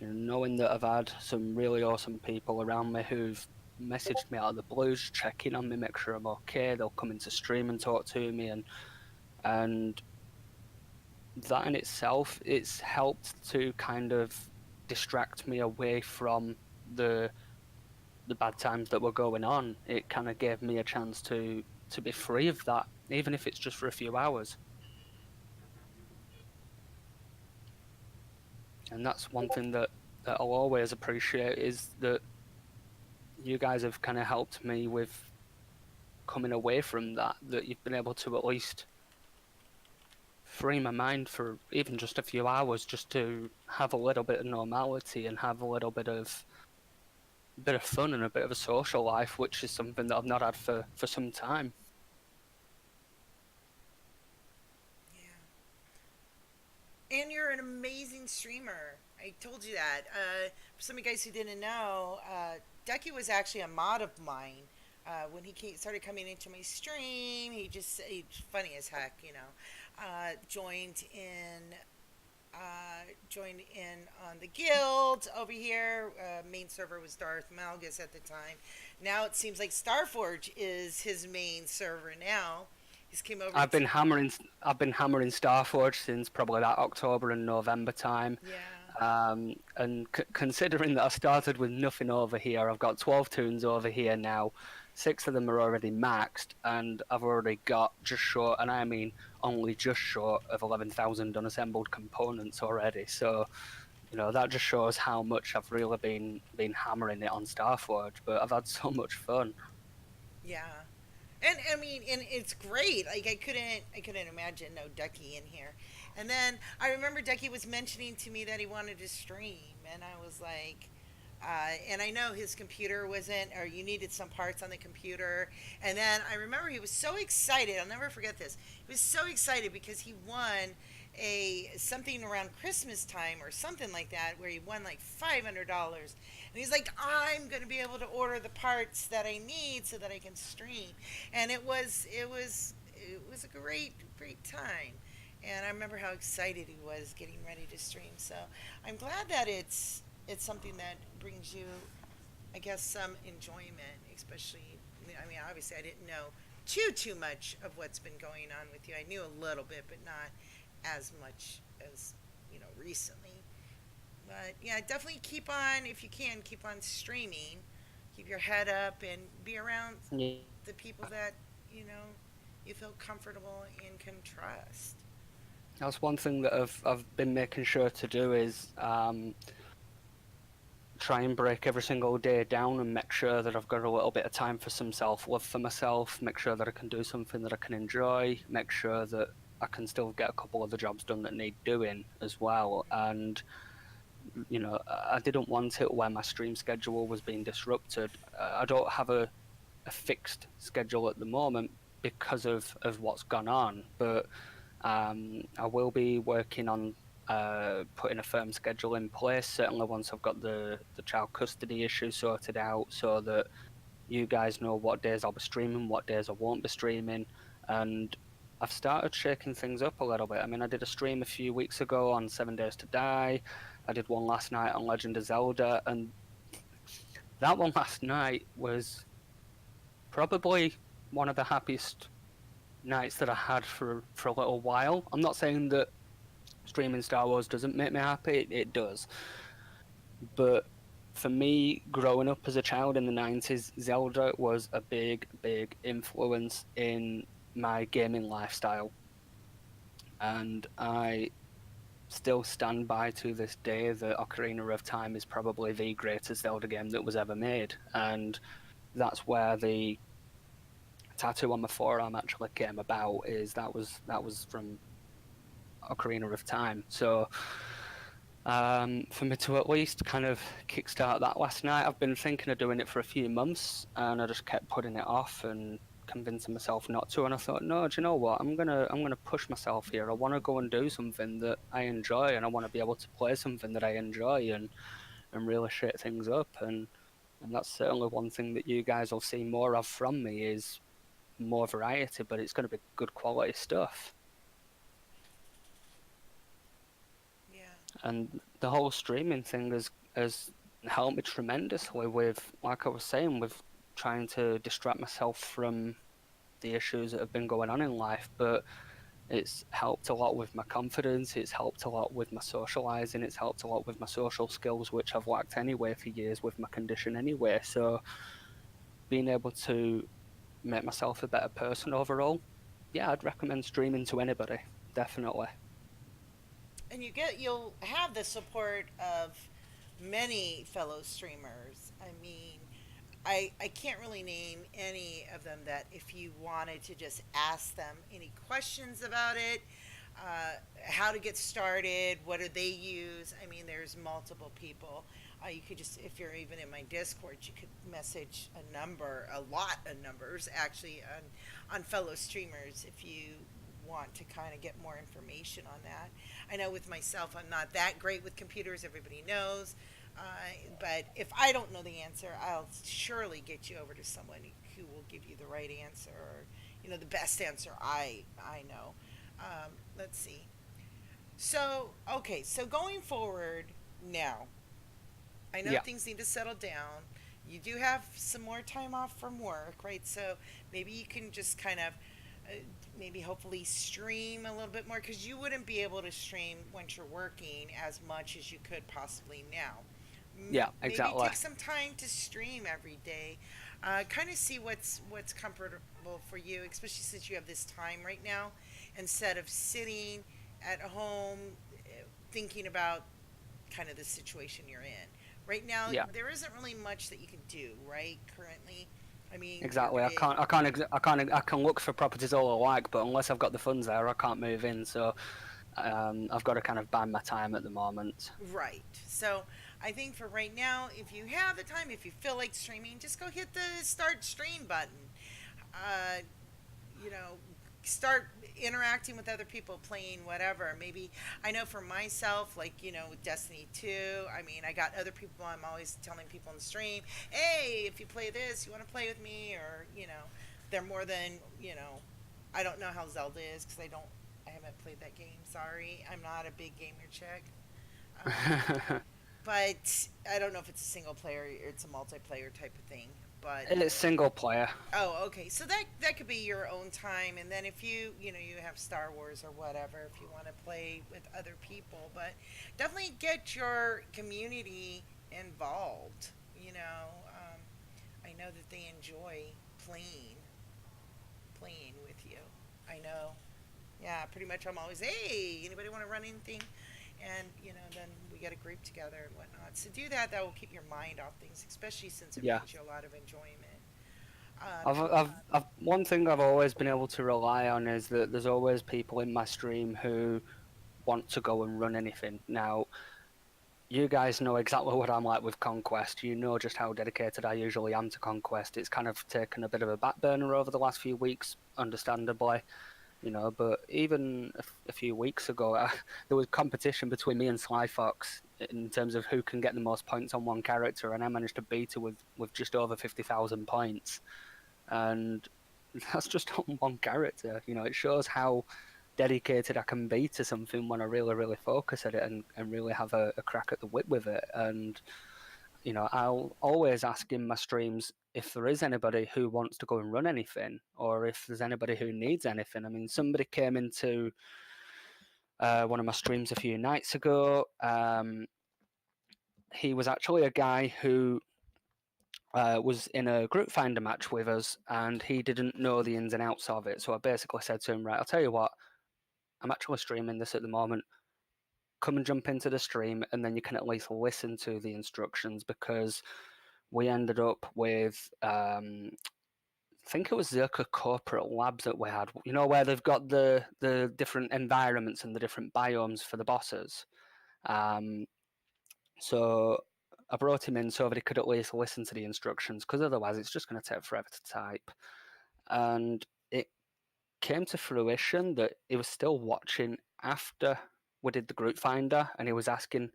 C: knowing that I've had some really awesome people around me who've messaged me out of the blues, check in on me, make sure I'm okay. They'll come into stream and talk to me, and that in itself, it's helped to kind of distract me away from the the bad times that were going on. It kind of gave me a chance to be free of that, even if it's just for a few hours. And that's one thing that I'll always appreciate is that you guys have kind of helped me with coming away from that. That you've been able to at least free my mind for even just a few hours, just to have a little bit of normality and have a little bit of fun and a bit of a social life, which is something that I've not had for some time.
B: Yeah. And you're an amazing streamer. I told you that. For some of you guys who didn't know, Ducky was actually a mod of mine. When he started coming into my stream, he's funny as heck, you know. Joined in on the guild over here. Main server was Darth Malgus at the time. Now it seems like Starforge is his main server now. He's came over
C: I've
B: to
C: been hammering I've been hammering Starforge since probably that October and November time.
B: yeah.
C: And considering that I started with nothing over here, I've got 12 tunes over here now. 6 of them are already maxed, and I've already got just short, and I mean only just short of 11,000 unassembled components already. So, that just shows how much I've really been hammering it on Starforge. But I've had so much fun.
B: Yeah. And I mean, and it's great. Like I couldn't imagine no Ducky in here. And then I remember Ducky was mentioning to me that he wanted to stream, and I was like, and I know his computer wasn't, or you needed some parts on the computer. And then I remember he was so excited. I'll never forget this. He was so excited because he won a something around Christmas time or something like that, where he won like $500. And he's like, I'm going to be able to order the parts that I need so that I can stream. And it was a great time. And I remember how excited he was getting ready to stream. So I'm glad that it's something that brings you, I guess, some enjoyment, especially. I mean, obviously, I didn't know too much of what's been going on with you. I knew a little bit, but not as much as recently. But yeah, definitely keep on, if you can, keep on streaming. Keep your head up and be around
C: Yeah.
B: the people that you know you feel comfortable and can trust.
C: That's one thing that I've been making sure to do is try and break every single day down and make sure that I've got a little bit of time for some self-love for myself, make sure that I can do something that I can enjoy, make sure that I can still get a couple of the jobs done that need doing as well. And, I didn't want it where my stream schedule was being disrupted. I don't have a fixed schedule at the moment because of what's gone on, but I will be working on putting a firm schedule in place, certainly once I've got the child custody issue sorted out, so that you guys know what days I'll be streaming, what days I won't be streaming. And I've started shaking things up a little bit. I mean, I did a stream a few weeks ago on 7 Days to Die. I did one last night on Legend of Zelda, and that one last night was probably one of the happiest nights that I had for a little while. I'm not saying that streaming Star Wars doesn't make me happy, it does. But for me, growing up as a child in the 90s, Zelda was a big influence in my gaming lifestyle. And I still stand by to this day that Ocarina of Time is probably the greatest Zelda game that was ever made. And that's where the tattoo on my forearm actually came about, is that was from Ocarina of Time. So for me to at least kind of kickstart that last night, I've been thinking of doing it for a few months, and I just kept putting it off and convincing myself not to. And I thought, no, do you know what? I'm gonna push myself here. I want to go and do something that I enjoy, and I want to be able to play something that I enjoy, and really shake things up. And that's certainly one thing that you guys will see more of from me, is more variety, but it's going to be good quality stuff.
B: Yeah.
C: And the whole streaming thing has helped me tremendously with, like I was saying, with trying to distract myself from the issues that have been going on in life. But it's helped a lot with my confidence, it's helped a lot with my socializing, it's helped a lot with my social skills, which I've lacked anyway for years with my condition anyway. So being able to make myself a better person overall, yeah, I'd recommend streaming to anybody, definitely.
B: And you'll have the support of many fellow streamers. I mean, I can't really name any of them that if you wanted to just ask them any questions about it, how to get started, what do they use. I mean, there's multiple people. You could just, if you're even in my Discord, you could message a number, a lot of numbers actually, on fellow streamers if you want to kind of get more information on that. I know with myself, I'm not that great with computers, everybody knows. But if I don't know the answer, I'll surely get you over to someone who will give you the right answer, or the best answer I know. Let's see. So, okay, so going forward now, I know
C: Yeah,
B: things need to settle down. You do have some more time off from work, right? So maybe you can just kind of maybe hopefully stream a little bit more, because you wouldn't be able to stream once you're working as much as you could possibly now.
C: yeah,
B: Maybe
C: exactly.
B: take some time to stream every day. Kind of see what's comfortable for you, especially since you have this time right now, instead of sitting at home thinking about kind of the situation you're in. Right now,
C: Yeah,
B: there isn't really much that you can do, right? Currently, I mean,
C: exactly. I can look for properties all I like, but unless I've got the funds there, I can't move in. So I've got to kind of bide my time at the moment.
B: right. So I think for right now, if you have the time, if you feel like streaming, just go hit the start stream button. Uh, you know, start interacting with other people, playing whatever. Maybe I know for myself, like with Destiny 2, I mean, I got other people. I'm always telling people in the stream, hey, if you play this, you want to play with me, or they're more than I don't know how Zelda is because I haven't played that game. Sorry, I'm not a big gamer chick. But I don't know if it's a single player or it's a multiplayer type of thing. But
C: It's single player.
B: oh, okay. So that could be your own time, and then if you have Star Wars or whatever, if you want to play with other people, but definitely get your community involved. I know that they enjoy playing playing with you. I know. Yeah, pretty much. I'm always, hey, anybody want to run anything? And then we get a group together and whatnot. So do that. That will keep your mind off things, especially since it
C: Yeah.
B: brings you a lot of enjoyment.
C: One thing I've always been able to rely on is that there's always people in my stream who want to go and run anything. Now, you guys know exactly what I'm like with Conquest. You know just how dedicated I usually am to Conquest. It's kind of taken a bit of a back burner over the last few weeks, understandably, but even a few weeks ago, there was competition between me and Sly Fox in terms of who can get the most points on one character, and I managed to beat her with just over 50,000 points. And that's just on one character. It shows how dedicated I can be to something when I really, really focus at it and really have a crack at the whip with it. And, I'll always ask in my streams if there is anybody who wants to go and run anything, or if there's anybody who needs anything. I mean, somebody came into one of my streams a few nights ago. He was actually a guy who was in a group finder match with us, and he didn't know the ins and outs of it. So I basically said to him, right, I'll tell you what, I'm actually streaming this at the moment. Come and jump into the stream, and then you can at least listen to the instructions, because we ended up with, I think it was Zerka Corporate Labs that we had, where they've got the different environments and the different biomes for the bosses. Um, so I brought him in so that he could at least listen to the instructions, because otherwise it's just going to take forever to type. And it came to fruition that he was still watching after we did the group finder, and he was asking,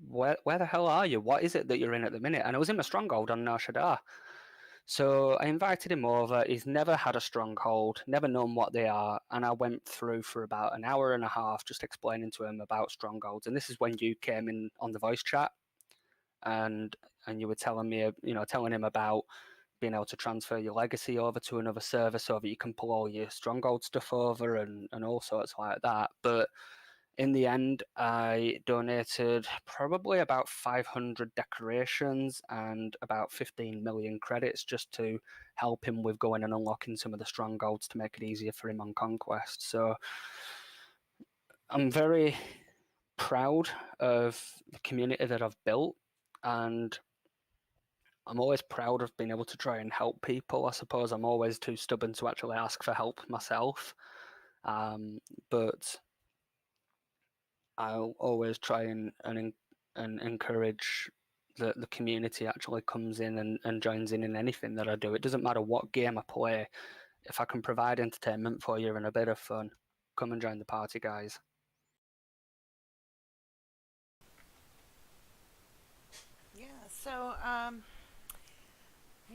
C: where the hell are you? What is it that you're in at the minute? And I was in my stronghold on Nar Shaddaa. So I invited him over. He's never had a stronghold, never known what they are, and I went through for about an hour and a half just explaining to him about strongholds. And this is when you came in on the voice chat, and you were telling me, telling him about being able to transfer your legacy over to another server so that you can pull all your stronghold stuff over and all sorts like that. But in the end, I donated probably about 500 decorations and about 15 million credits just to help him with going and unlocking some of the strongholds to make it easier for him on Conquest. So I'm very proud of the community that I've built, and I'm always proud of being able to try and help people. I suppose I'm always too stubborn to actually ask for help myself. But I'll always try and encourage the community actually comes in and joins in anything that I do. It doesn't matter what game I play. If I can provide entertainment for you and a bit of fun, come and join the party, guys.
B: Yeah. So,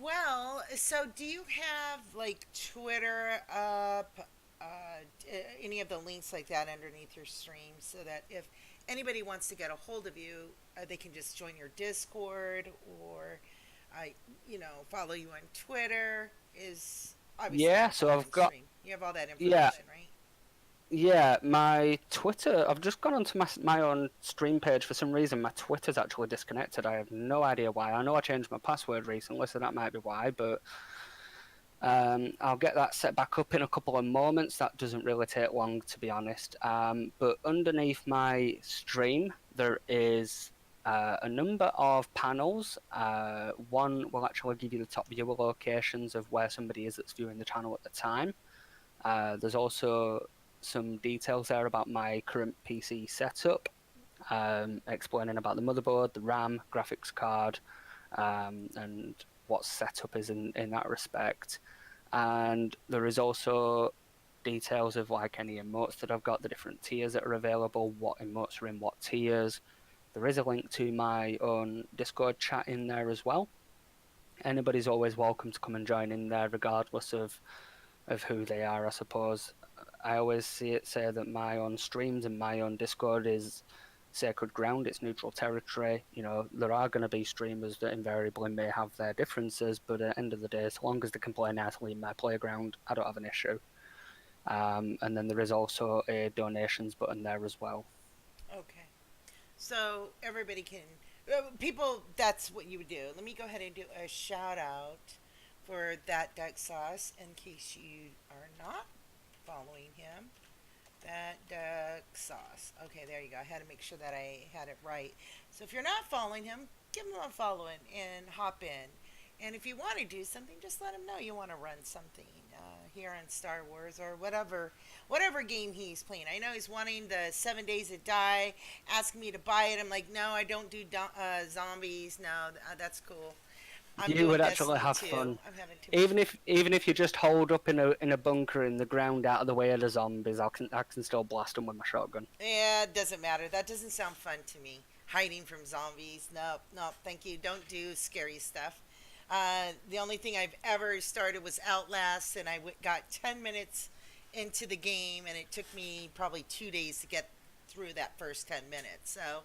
B: well, so do you have like Twitter up, any of the links like that underneath your stream so that if anybody wants to get a hold of you, they can just join your Discord or, uh, follow you on Twitter? Is obviously
C: Yeah,
B: not
C: so
B: going
C: I've
B: on
C: got
B: stream. You have all that
C: yeah,
B: information, right?
C: yeah, my Twitter. I've just gone onto my own stream page for some reason. My Twitter's actually disconnected. I have no idea why. I know I changed my password recently, so that might be why. But I'll get that set back up in a couple of moments. That doesn't really take long, to be honest. But underneath my stream, there is a number of panels. One will actually give you the top viewer locations of where somebody is that's viewing the channel at the time. There's also some details there about my current PC setup, explaining about the motherboard, the RAM, graphics card, and what setup is in that respect. And there is also details of like any emotes that I've got, the different tiers that are available, what emotes are in what tiers. There is a link to my own Discord chat in there as well. Anybody's always welcome to come and join in there, regardless of who they are, I suppose. I always say that my own streams and my own Discord is sacred ground. It's neutral territory. You know, there are going to be streamers that invariably may have their differences, but at the end of the day, as long as they can play nicely in my playground, I don't have an issue. And then there is also a donations button there as well.
B: Okay. So everybody can, people, that's what you would do. Let me go ahead and do a shout out for that duck sauce in case you are not following him. That duck sauce. Okay, there you go. I had to make sure that I had it right. So if you're not following him, give him a following and hop in. And if you want to do something, just let him know you want to run something here on Star Wars or whatever game he's playing. I know he's wanting the 7 Days to Die, asking me to buy it. I'm like, no, I don't do zombies. No, that's cool. I'm
C: You
B: doing
C: would actually
B: Destiny
C: have
B: 2.
C: fun.
B: I'm having too much
C: Even
B: fun.
C: if you just hold up in a bunker in the ground out of the way of the zombies, I can still blast them with my shotgun.
B: Yeah, it doesn't matter. That doesn't sound fun to me. Hiding from zombies. Nope, nope, thank you. Don't do scary stuff. The only thing I've ever started was Outlast, and got 10 minutes into the game, and it took me probably 2 days to get through that first 10 minutes. So,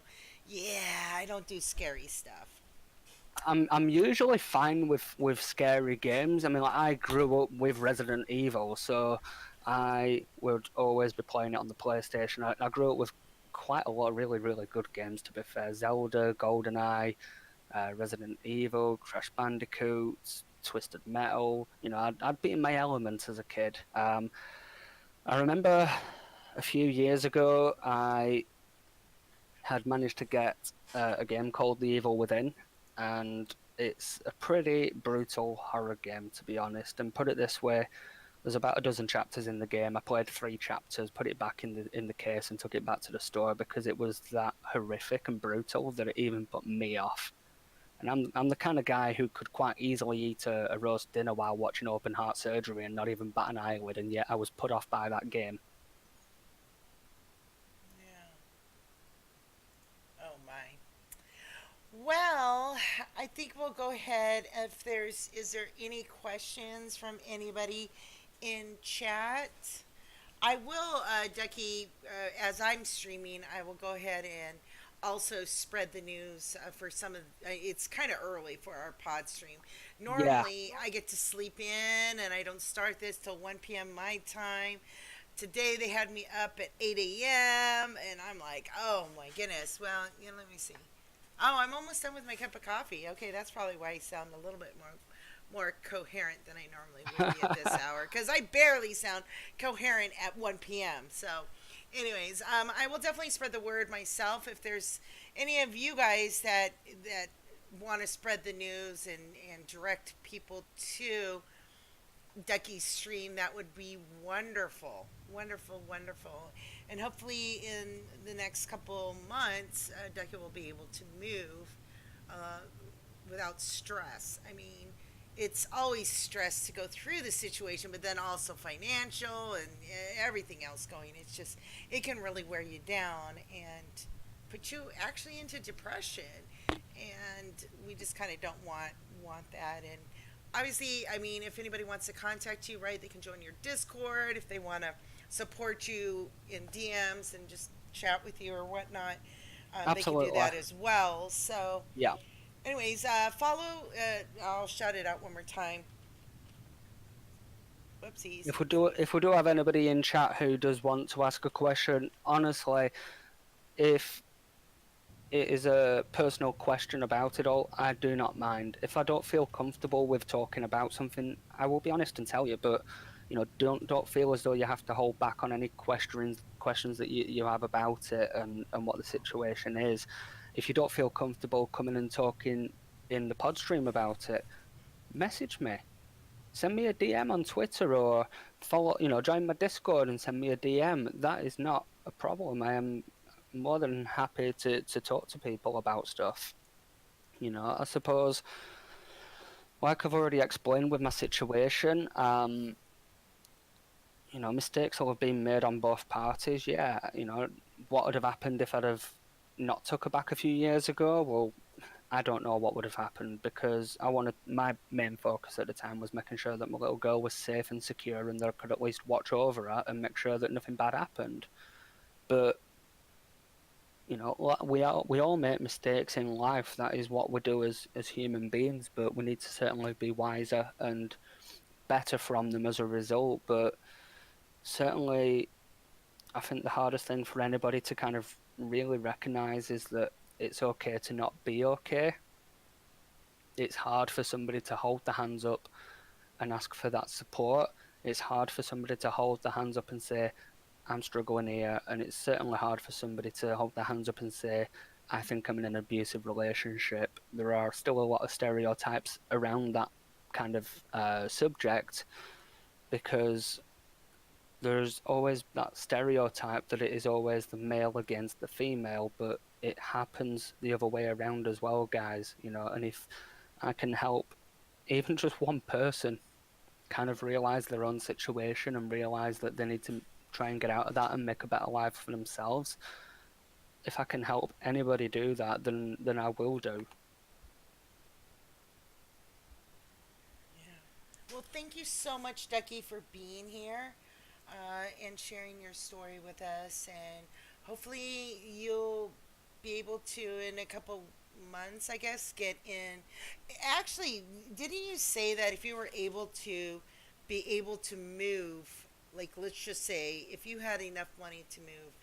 B: yeah, I don't do scary stuff.
C: I'm usually fine with scary games. I mean, like, I grew up with Resident Evil, so I would always be playing it on the PlayStation. I grew up with quite a lot of really good games. To be fair, Zelda, GoldenEye, Resident Evil, Crash Bandicoot, Twisted Metal. You know, I'd be in my element as a kid. I remember a few years ago, I had managed to get a game called The Evil Within, and it's a pretty brutal horror game, to be honest. And put it this way, there's about a dozen chapters in the game. I played 3 chapters, put it back in the case, and took it back to the store because it was that horrific and brutal that it even put me off. And I'm the kind of guy who could quite easily eat a roast dinner while watching Open Heart Surgery and not even bat an eyelid, and yet I was put off by that game.
B: Yeah. Oh, my. Well, I think we'll go ahead. If is there any questions from anybody in chat? I will, Ducky, as I'm streaming, I will go ahead and also spread the news for some of. It's kind of early for our pod stream.
C: Yeah,
B: Normally, I get to sleep in, and I don't start this till 1 p.m. my time. Today they had me up at 8 a.m. and I'm like, oh my goodness. Well, let me see. Oh, I'm almost done with my cup of coffee. Okay, that's probably why I sound a little bit more coherent than I normally would be at this hour because I barely sound coherent at 1 p.m. So, anyways, I will definitely spread the word myself. If there's any of you guys that want to spread the news and direct people to Ducky's stream, that would be wonderful, wonderful, wonderful. And hopefully, in the next couple months, Ducky will be able to move uh, without stress. I mean, it's always stress to go through the situation, but then also financial and everything else going. It's just, it can really wear you down and put you actually into depression. And we just kind of don't want that. And obviously, I mean, if anybody wants to contact you, right, they can join your Discord if they want to support you in DMs and just chat with you or whatnot. They can do
C: Absolutely.
B: that as well. So,
C: Yeah.
B: anyways, follow. I'll shout it out one more time. Whoopsies.
C: If we do have anybody in chat who does want to ask a question, honestly, if it is a personal question about it all, I do not mind. If I don't feel comfortable with talking about something, I will be honest and tell you. But don't feel as though you have to hold back on any questions that you have about it and what the situation is. If you don't feel comfortable coming and talking in the pod stream about it, message me. Send me a DM on Twitter or join my Discord and send me a DM. That is not a problem. I am more than happy to talk to people about stuff. I suppose, like I've already explained with my situation, mistakes will have been made on both parties. Yeah, what would have happened if I'd have not took her back a few years ago? Well, I don't know what would have happened because my main focus at the time was making sure that my little girl was safe and secure and that I could at least watch over her and make sure that nothing bad happened. But we all make mistakes in life. That is what we do as human beings. But we need to certainly be wiser and better from them as a result. But certainly, I think the hardest thing for anybody to kind of really recognize is that it's okay to not be okay. It's hard for somebody to hold their hands up and ask for that support. It's hard for somebody to hold their hands up and say, I'm struggling here. And it's certainly hard for somebody to hold their hands up and say, I think I'm in an abusive relationship. There are still a lot of stereotypes around that kind of subject because there's always that stereotype that it is always the male against the female, but it happens the other way around as well, guys. And if I can help even just one person kind of realize their own situation and realize that they need to try and get out of that and make a better life for themselves, if I can help anybody do that, then I will do.
B: Yeah. Well, thank you so much, Ducky, for being here and sharing your story with us. And hopefully, you'll be able to, in a couple months, I guess, get in. Actually, didn't you say that if you were able to be able to move, like, let's just say, if you had enough money to move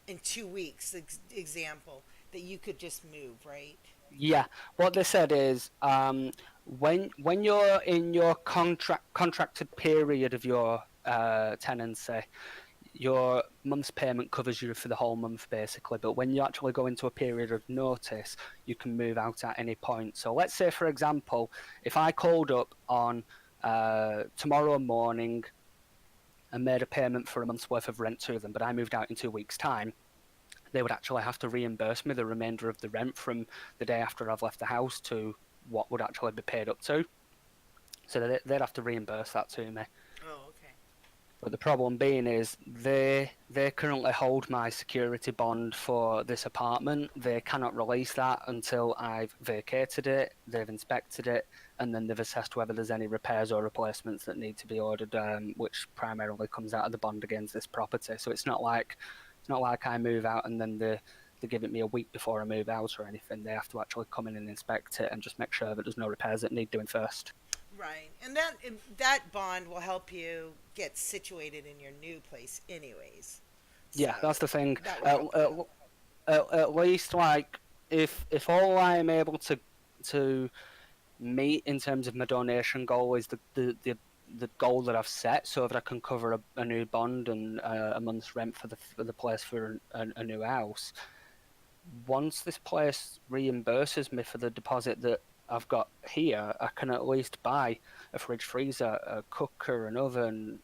B: in 2 weeks, example, that you could just move, right?
C: Yeah, what they said is when you're in your contracted period of your tenancy, your month's payment covers you for the whole month basically, but when you actually go into a period of notice, you can move out at any point. So let's say, for example, if I called up on tomorrow morning and made a payment for a month's worth of rent to them, but I moved out in 2 weeks' time, they would actually have to reimburse me the remainder of the rent from the day after I've left the house to what would actually be paid up to. So they'd have to reimburse that to me.
B: Oh, okay.
C: But the problem being is they currently hold my security bond for this apartment. They cannot release that until I've vacated it, they've inspected it, and then they've assessed whether there's any repairs or replacements that need to be ordered, which primarily comes out of the bond against this property. So it's not like I move out and then they give it me a week before I move out or anything. They have to actually come in and inspect it and just make sure that there's no repairs that need doing first.
B: Right, and that bond will help you get situated in your new place, anyways.
C: Yeah, that's
B: So
C: the thing.
B: that will
C: At,
B: help you
C: at,
B: out.
C: at least, like, if all I am able to meet in terms of my donation goal is the goal that I've set, so that I can cover a new bond and a month's rent for the place for a new house, once this place reimburses me for the deposit that I've got here, I can at least buy a fridge freezer, a cooker, an oven,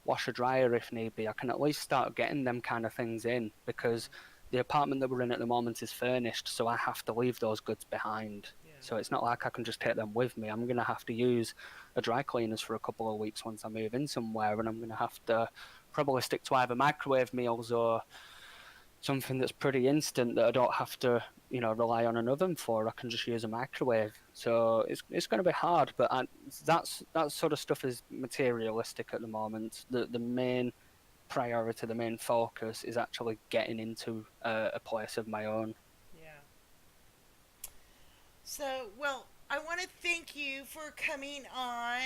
C: washer dryer if need be. I can at least start getting them kind of things in because
B: Mm-hmm.
C: the apartment that we're in at the moment is furnished, so I have to leave those goods behind.
B: Yeah.
C: So it's not like I can just take them with me. I'm going to have to use a dry cleaners for a couple of weeks once I move in somewhere, and I'm going to have to probably stick to either microwave meals or something that's pretty instant that I don't have to, rely on an oven for. I can just use a microwave. So it's going to be hard, but that sort of stuff is materialistic at the moment. The main priority, the main focus is actually getting into a place of my own.
B: Yeah. So, well, I want to thank you for coming on.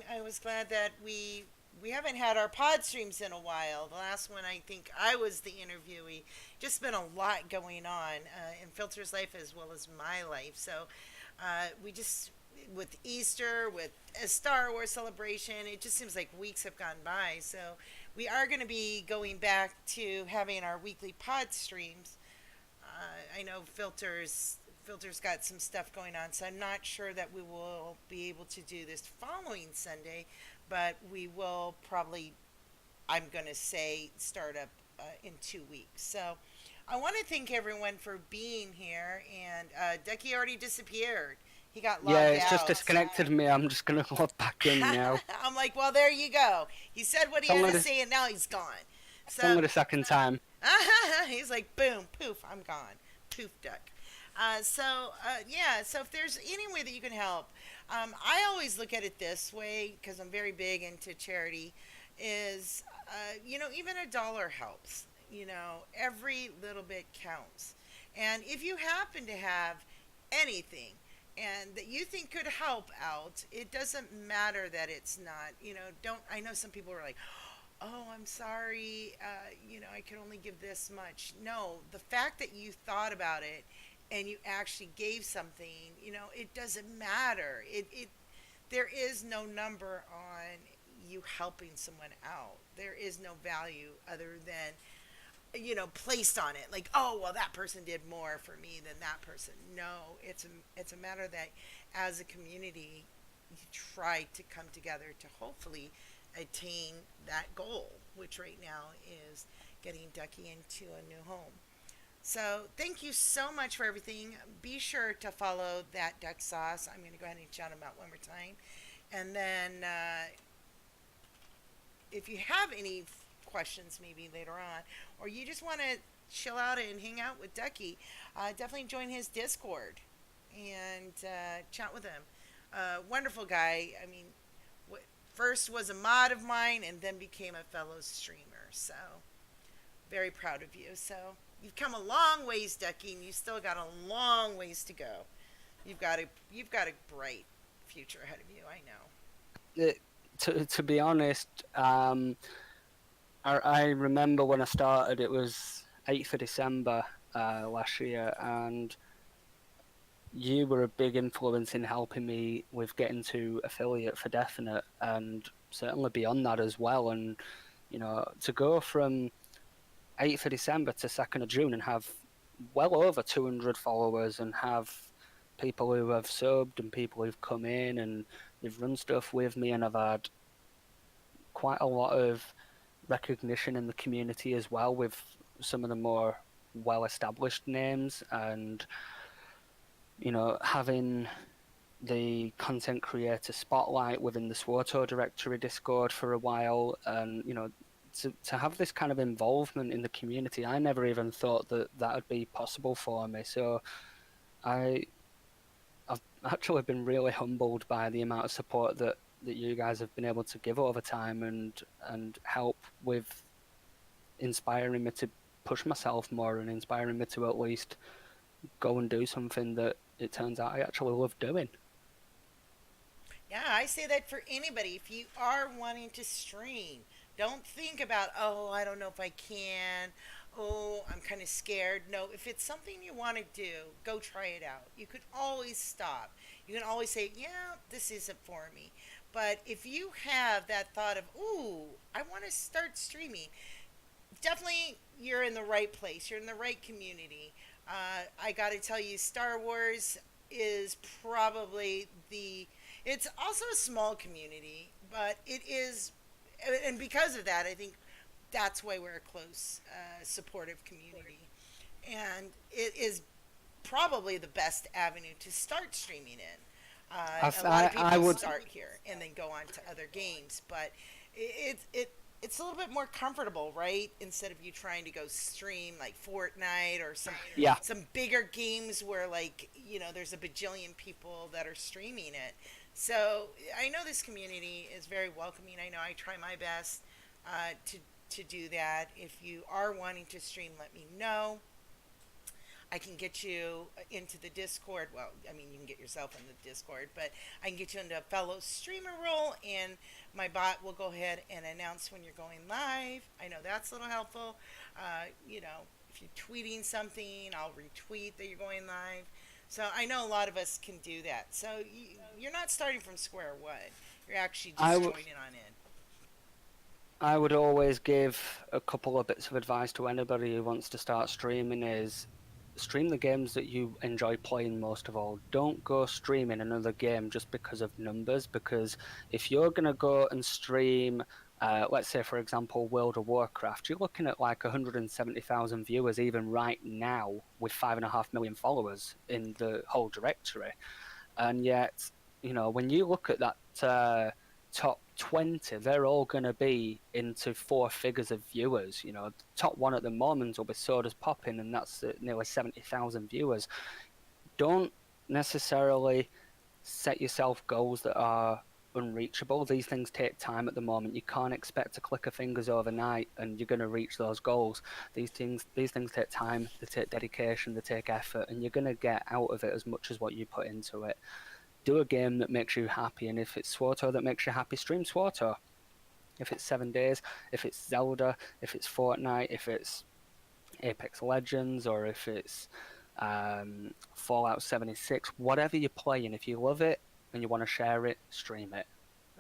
B: I was glad that we haven't had our pod streams in a while. The last one, I think I was the interviewee. Just been a lot going on in Filter's life as well as my life. So, we just with Easter, with a Star Wars celebration, it just seems like weeks have gone by. So, we are going to be going back to having our weekly pod streams. I know Filter's got some stuff going on, so I'm not sure that we will be able to do this following Sunday, but we will probably, I'm going to say, start up in 2 weeks. So I want to thank everyone for being here, and Ducky already disappeared. He got
C: Yeah,
B: logged
C: it's just
B: out.
C: disconnected me. I'm just going to log back in now.
B: I'm like, well, there you go. He said what
C: It's
B: he had
C: only
B: to
C: the,
B: say, and now he's gone.
C: it's
B: So
C: only the second time.
B: he's like, boom, poof, I'm gone. Poof, duck. Yeah, so if there's any way that you can help, I always look at it this way because I'm very big into charity. Is even a dollar helps. Every little bit counts. And if you happen to have anything and that you think could help out, it doesn't matter that it's not. Don't. I know some people are like, oh, I'm sorry, I can only give this much. No, the fact that you thought about it and you actually gave something, it doesn't matter. There is no number on you helping someone out. There is no value other than, placed on it. Like, oh, well, that person did more for me than that person. No, it's a matter that as a community, you try to come together to hopefully attain that goal, which right now is getting Ducky into a new home. So thank you so much for everything. Be sure to follow that duck sauce. I'm going to go ahead and shout them out one more time. And then if you have any questions maybe later on, or you just want to chill out and hang out with Ducky, definitely join his Discord and chat with him. Wonderful guy. I mean, first was a mod of mine and then became a fellow streamer. So very proud of you. So you've come a long ways, Ducky, and you still got a long ways to go. You've got a bright future ahead of you. I know.
C: It, to be honest, I remember when I started, it was 8th of December last year, and you were a big influence in helping me with getting to affiliate for definite, and certainly beyond that as well. And to go from 8th of December to 2nd of June and have well over 200 followers and have people who have subbed and people who've come in and they've run stuff with me, and I've had quite a lot of recognition in the community as well with some of the more well established names, and having the content creator spotlight within the Swoto directory Discord for a while, and to have this kind of involvement in the community, I never even thought that would be possible for me. So I've actually been really humbled by the amount of support that you guys have been able to give over time, and help with inspiring me to push myself more and inspiring me to at least go and do something that it turns out I actually love doing.
B: Yeah, I say that for anybody. If you are wanting to stream, don't think about, oh, I don't know if I can. Oh, I'm kind of scared. No, if it's something you want to do, go try it out. You could always stop. You can always say, yeah, this isn't for me. But if you have that thought of, ooh, I want to start streaming, definitely you're in the right place. You're in the right community. I got to tell you, Star Wars is probably the. It's also a small community, but it is, and because of that, I think that's why we're a close, supportive community, and it is probably the best avenue to start streaming in. A lot of
C: I
B: people
C: would
B: start here and then go on to other games, but it's a little bit more comfortable, right? Instead of you trying to go stream like Fortnite or
C: yeah.
B: some bigger games where like there's a bajillion people that are streaming it. So I know this community is very welcoming. I know I try my best to do that. If you are wanting to stream, let me know. I can get you into the Discord. Well, I mean, you can get yourself in the Discord, but I can get you into a fellow streamer role, and my bot will go ahead and announce when you're going live. I know that's a little helpful. If you're tweeting something, I'll retweet that you're going live. So I know a lot of us can do that. So you're not starting from square one. You're actually
C: I
B: just
C: w-
B: joining on in.
C: I would always give a couple of bits of advice to anybody who wants to start streaming is stream the games that you enjoy playing most of all. Don't go streaming another game just because of numbers, because if you're going to go and stream, let's say, for example, World of Warcraft, you're looking at like 170,000 viewers even right now with 5.5 million followers in the whole directory. And yet, when you look at that top 20, they're all going to be into four figures of viewers. The top one at the moment will be Soda's Popping, and that's nearly 70,000 viewers. Don't necessarily set yourself goals that are unreachable. These things take time at the moment. You can't expect to click a fingers overnight and you're going to reach those goals. These things take time, they take dedication, they take effort, and you're going to get out of it as much as what you put into it. Do a game that makes you happy, and if it's SWTOR that makes you happy, stream SWTOR. If it's 7 Days, if it's Zelda, if it's Fortnite, if it's Apex Legends, or if it's Fallout 76, whatever you're playing, if you love it and you want to share it, stream it.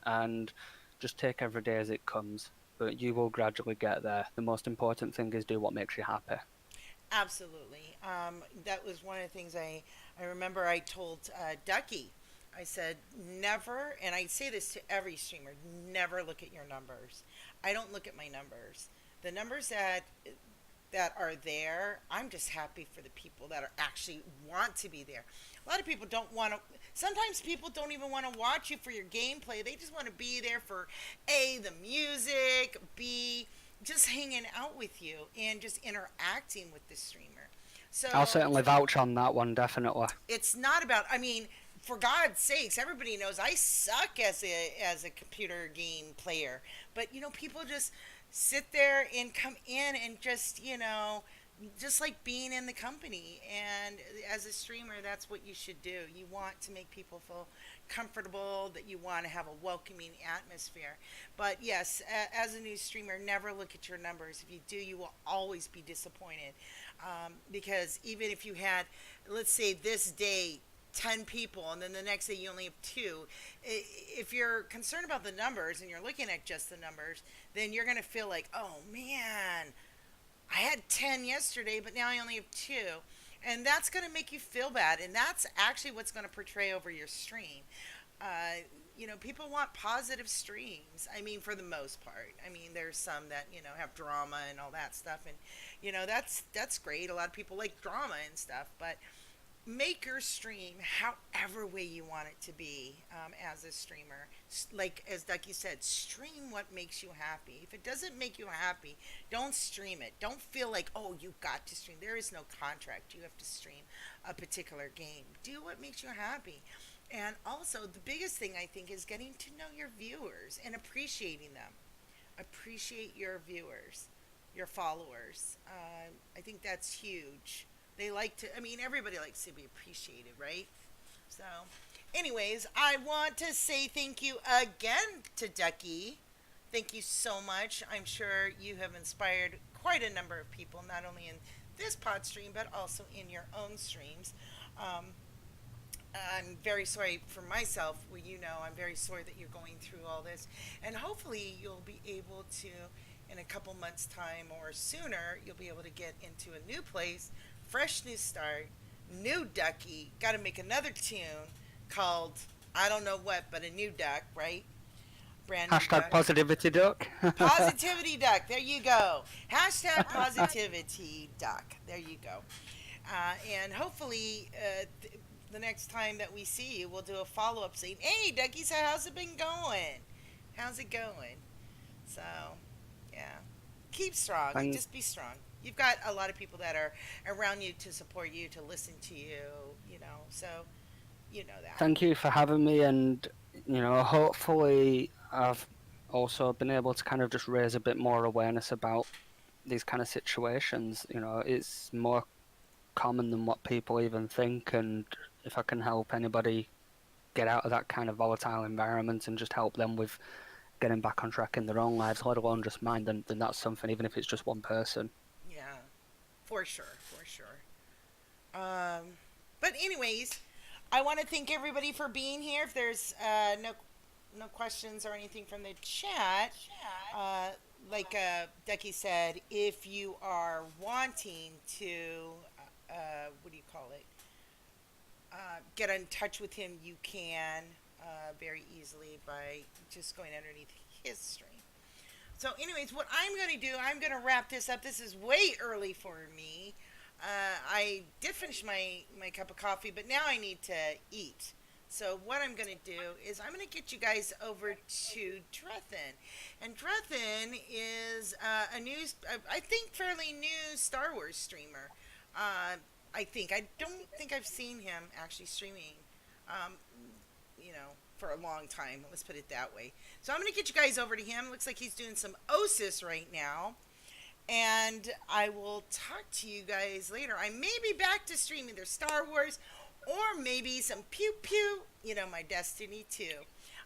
C: And just take every day as it comes. But you will gradually get there. The most important thing is do what makes you happy.
B: Absolutely. That was one of the things I remember I told Ducky. I said, never, and I say this to every streamer, never look at your numbers. I don't look at my numbers. The numbers that are there, I'm just happy for the people that are actually want to be there. A lot of people don't want to, sometimes people don't even want to watch you for your gameplay. They just want to be there for A, the music, B, just hanging out with you and just interacting with the streamer.
C: I'll
B: So
C: certainly vouch on that one, definitely.
B: it's not about, I mean, for God's sakes, everybody knows I suck as a computer game player. But people just sit there and come in and just like being in the company. And as a streamer, that's what you should do. You want to make people feel comfortable, that you want to have a welcoming atmosphere. But yes, as a new streamer, never look at your numbers. If you do, you will always be disappointed. Because even if you had, let's say this day, 10 people and then the next day you only have two, if you're concerned about the numbers and you're looking at just the numbers, then you're going to feel like, oh man, I had 10 yesterday but now I only have two, and that's going to make you feel bad, and that's actually what's going to portray over your stream. People want positive streams. I mean, for the most part. I mean, there's some that have drama and all that stuff, and that's great. A lot of people like drama and stuff, but make your stream however way you want it to be, as a streamer. Like as Ducky said, stream what makes you happy. If it doesn't make you happy, don't stream it. Don't feel like, oh, you got to stream. There is no contract. You have to stream a particular game. Do what makes you happy. And also, the biggest thing I think is getting to know your viewers and appreciating them. Appreciate your viewers, your followers. I think that's huge. They like to, I mean, everybody likes to be appreciated, right? So, anyways, I want to say thank you again to Ducky. Thank you so much. I'm sure you have inspired quite a number of people, not only in this pod stream, but also in your own streams. Um, I'm very sorry for myself. Well, I'm very sorry that you're going through all this. And hopefully, you'll be able to in a couple months' time or sooner, you'll be able to get into a new place, fresh new start, new ducky. Got to make another tune called I don't know what, but a new duck, right? Brand new
C: Hashtag
B: duck.
C: positivity duck.
B: Positivity duck. There you go. Hashtag positivity duck. There you go. And hopefully, the next time that we see you, we'll do a follow up saying, "Hey, Ducky, so how's it been going? How's it going?" So, yeah, keep strong and
C: Thank,
B: just be strong. You've got a lot of people that are around you to support you, to listen to you. So you know that.
C: thank you for having me, and hopefully I've also been able to kind of just raise a bit more awareness about these kind of situations. It's more common than what people even think, and if I can help anybody get out of that kind of volatile environment and just help them with getting back on track in their own lives, let alone just mine, then that's something, even if it's just one person.
B: Yeah, for sure, for sure. But anyways, I want to thank everybody for being here. If there's no questions or anything from the chat, uh, like Ducky said, if you are wanting to, what do you call it? Get in touch with him, you can very easily by just going underneath his stream. So, anyways, what I'm going to do, I'm going to wrap this up. This is way early for me. I did finish my cup of coffee, but now I need to eat. So what I'm going to do is I'm going to get you guys over to Drethin. And Drethin is a new, I think, fairly new Star Wars streamer. I think. I don't think I've seen him actually streaming, um, for a long time. Let's put it that way. So I'm going to get you guys over to him. Looks like he's doing some OSIS right now. And I will talk to you guys later. I may be back to stream either Star Wars or maybe some Pew Pew, my Destiny 2.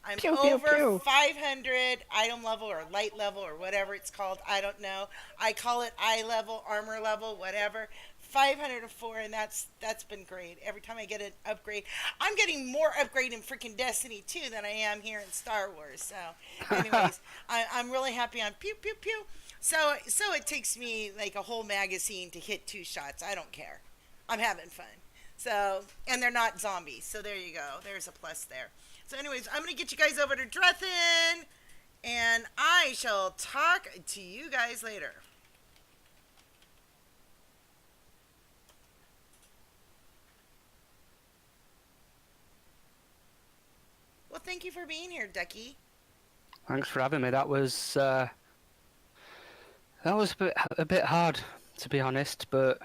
B: I'm
C: Pew, pew,
B: over
C: pew.
B: 500 item level or light level or whatever it's called. I don't know. I call it eye level, armor level, whatever. 504, and that's been great. Every time I get an upgrade, I'm getting more upgrade in freaking Destiny 2 than I am here in Star Wars. So, anyways, I'm really happy on Pew Pew Pew. So it takes me like a whole magazine to hit 2 shots. I don't care. I'm having fun. So, and they're not zombies. So there you go. There's a plus there. So anyways, I'm going to get you guys over to Drethin, and I shall talk to you guys later. Well, thank you for being here, Ducky.
C: Thanks for having me. That was a bit hard, to be honest, but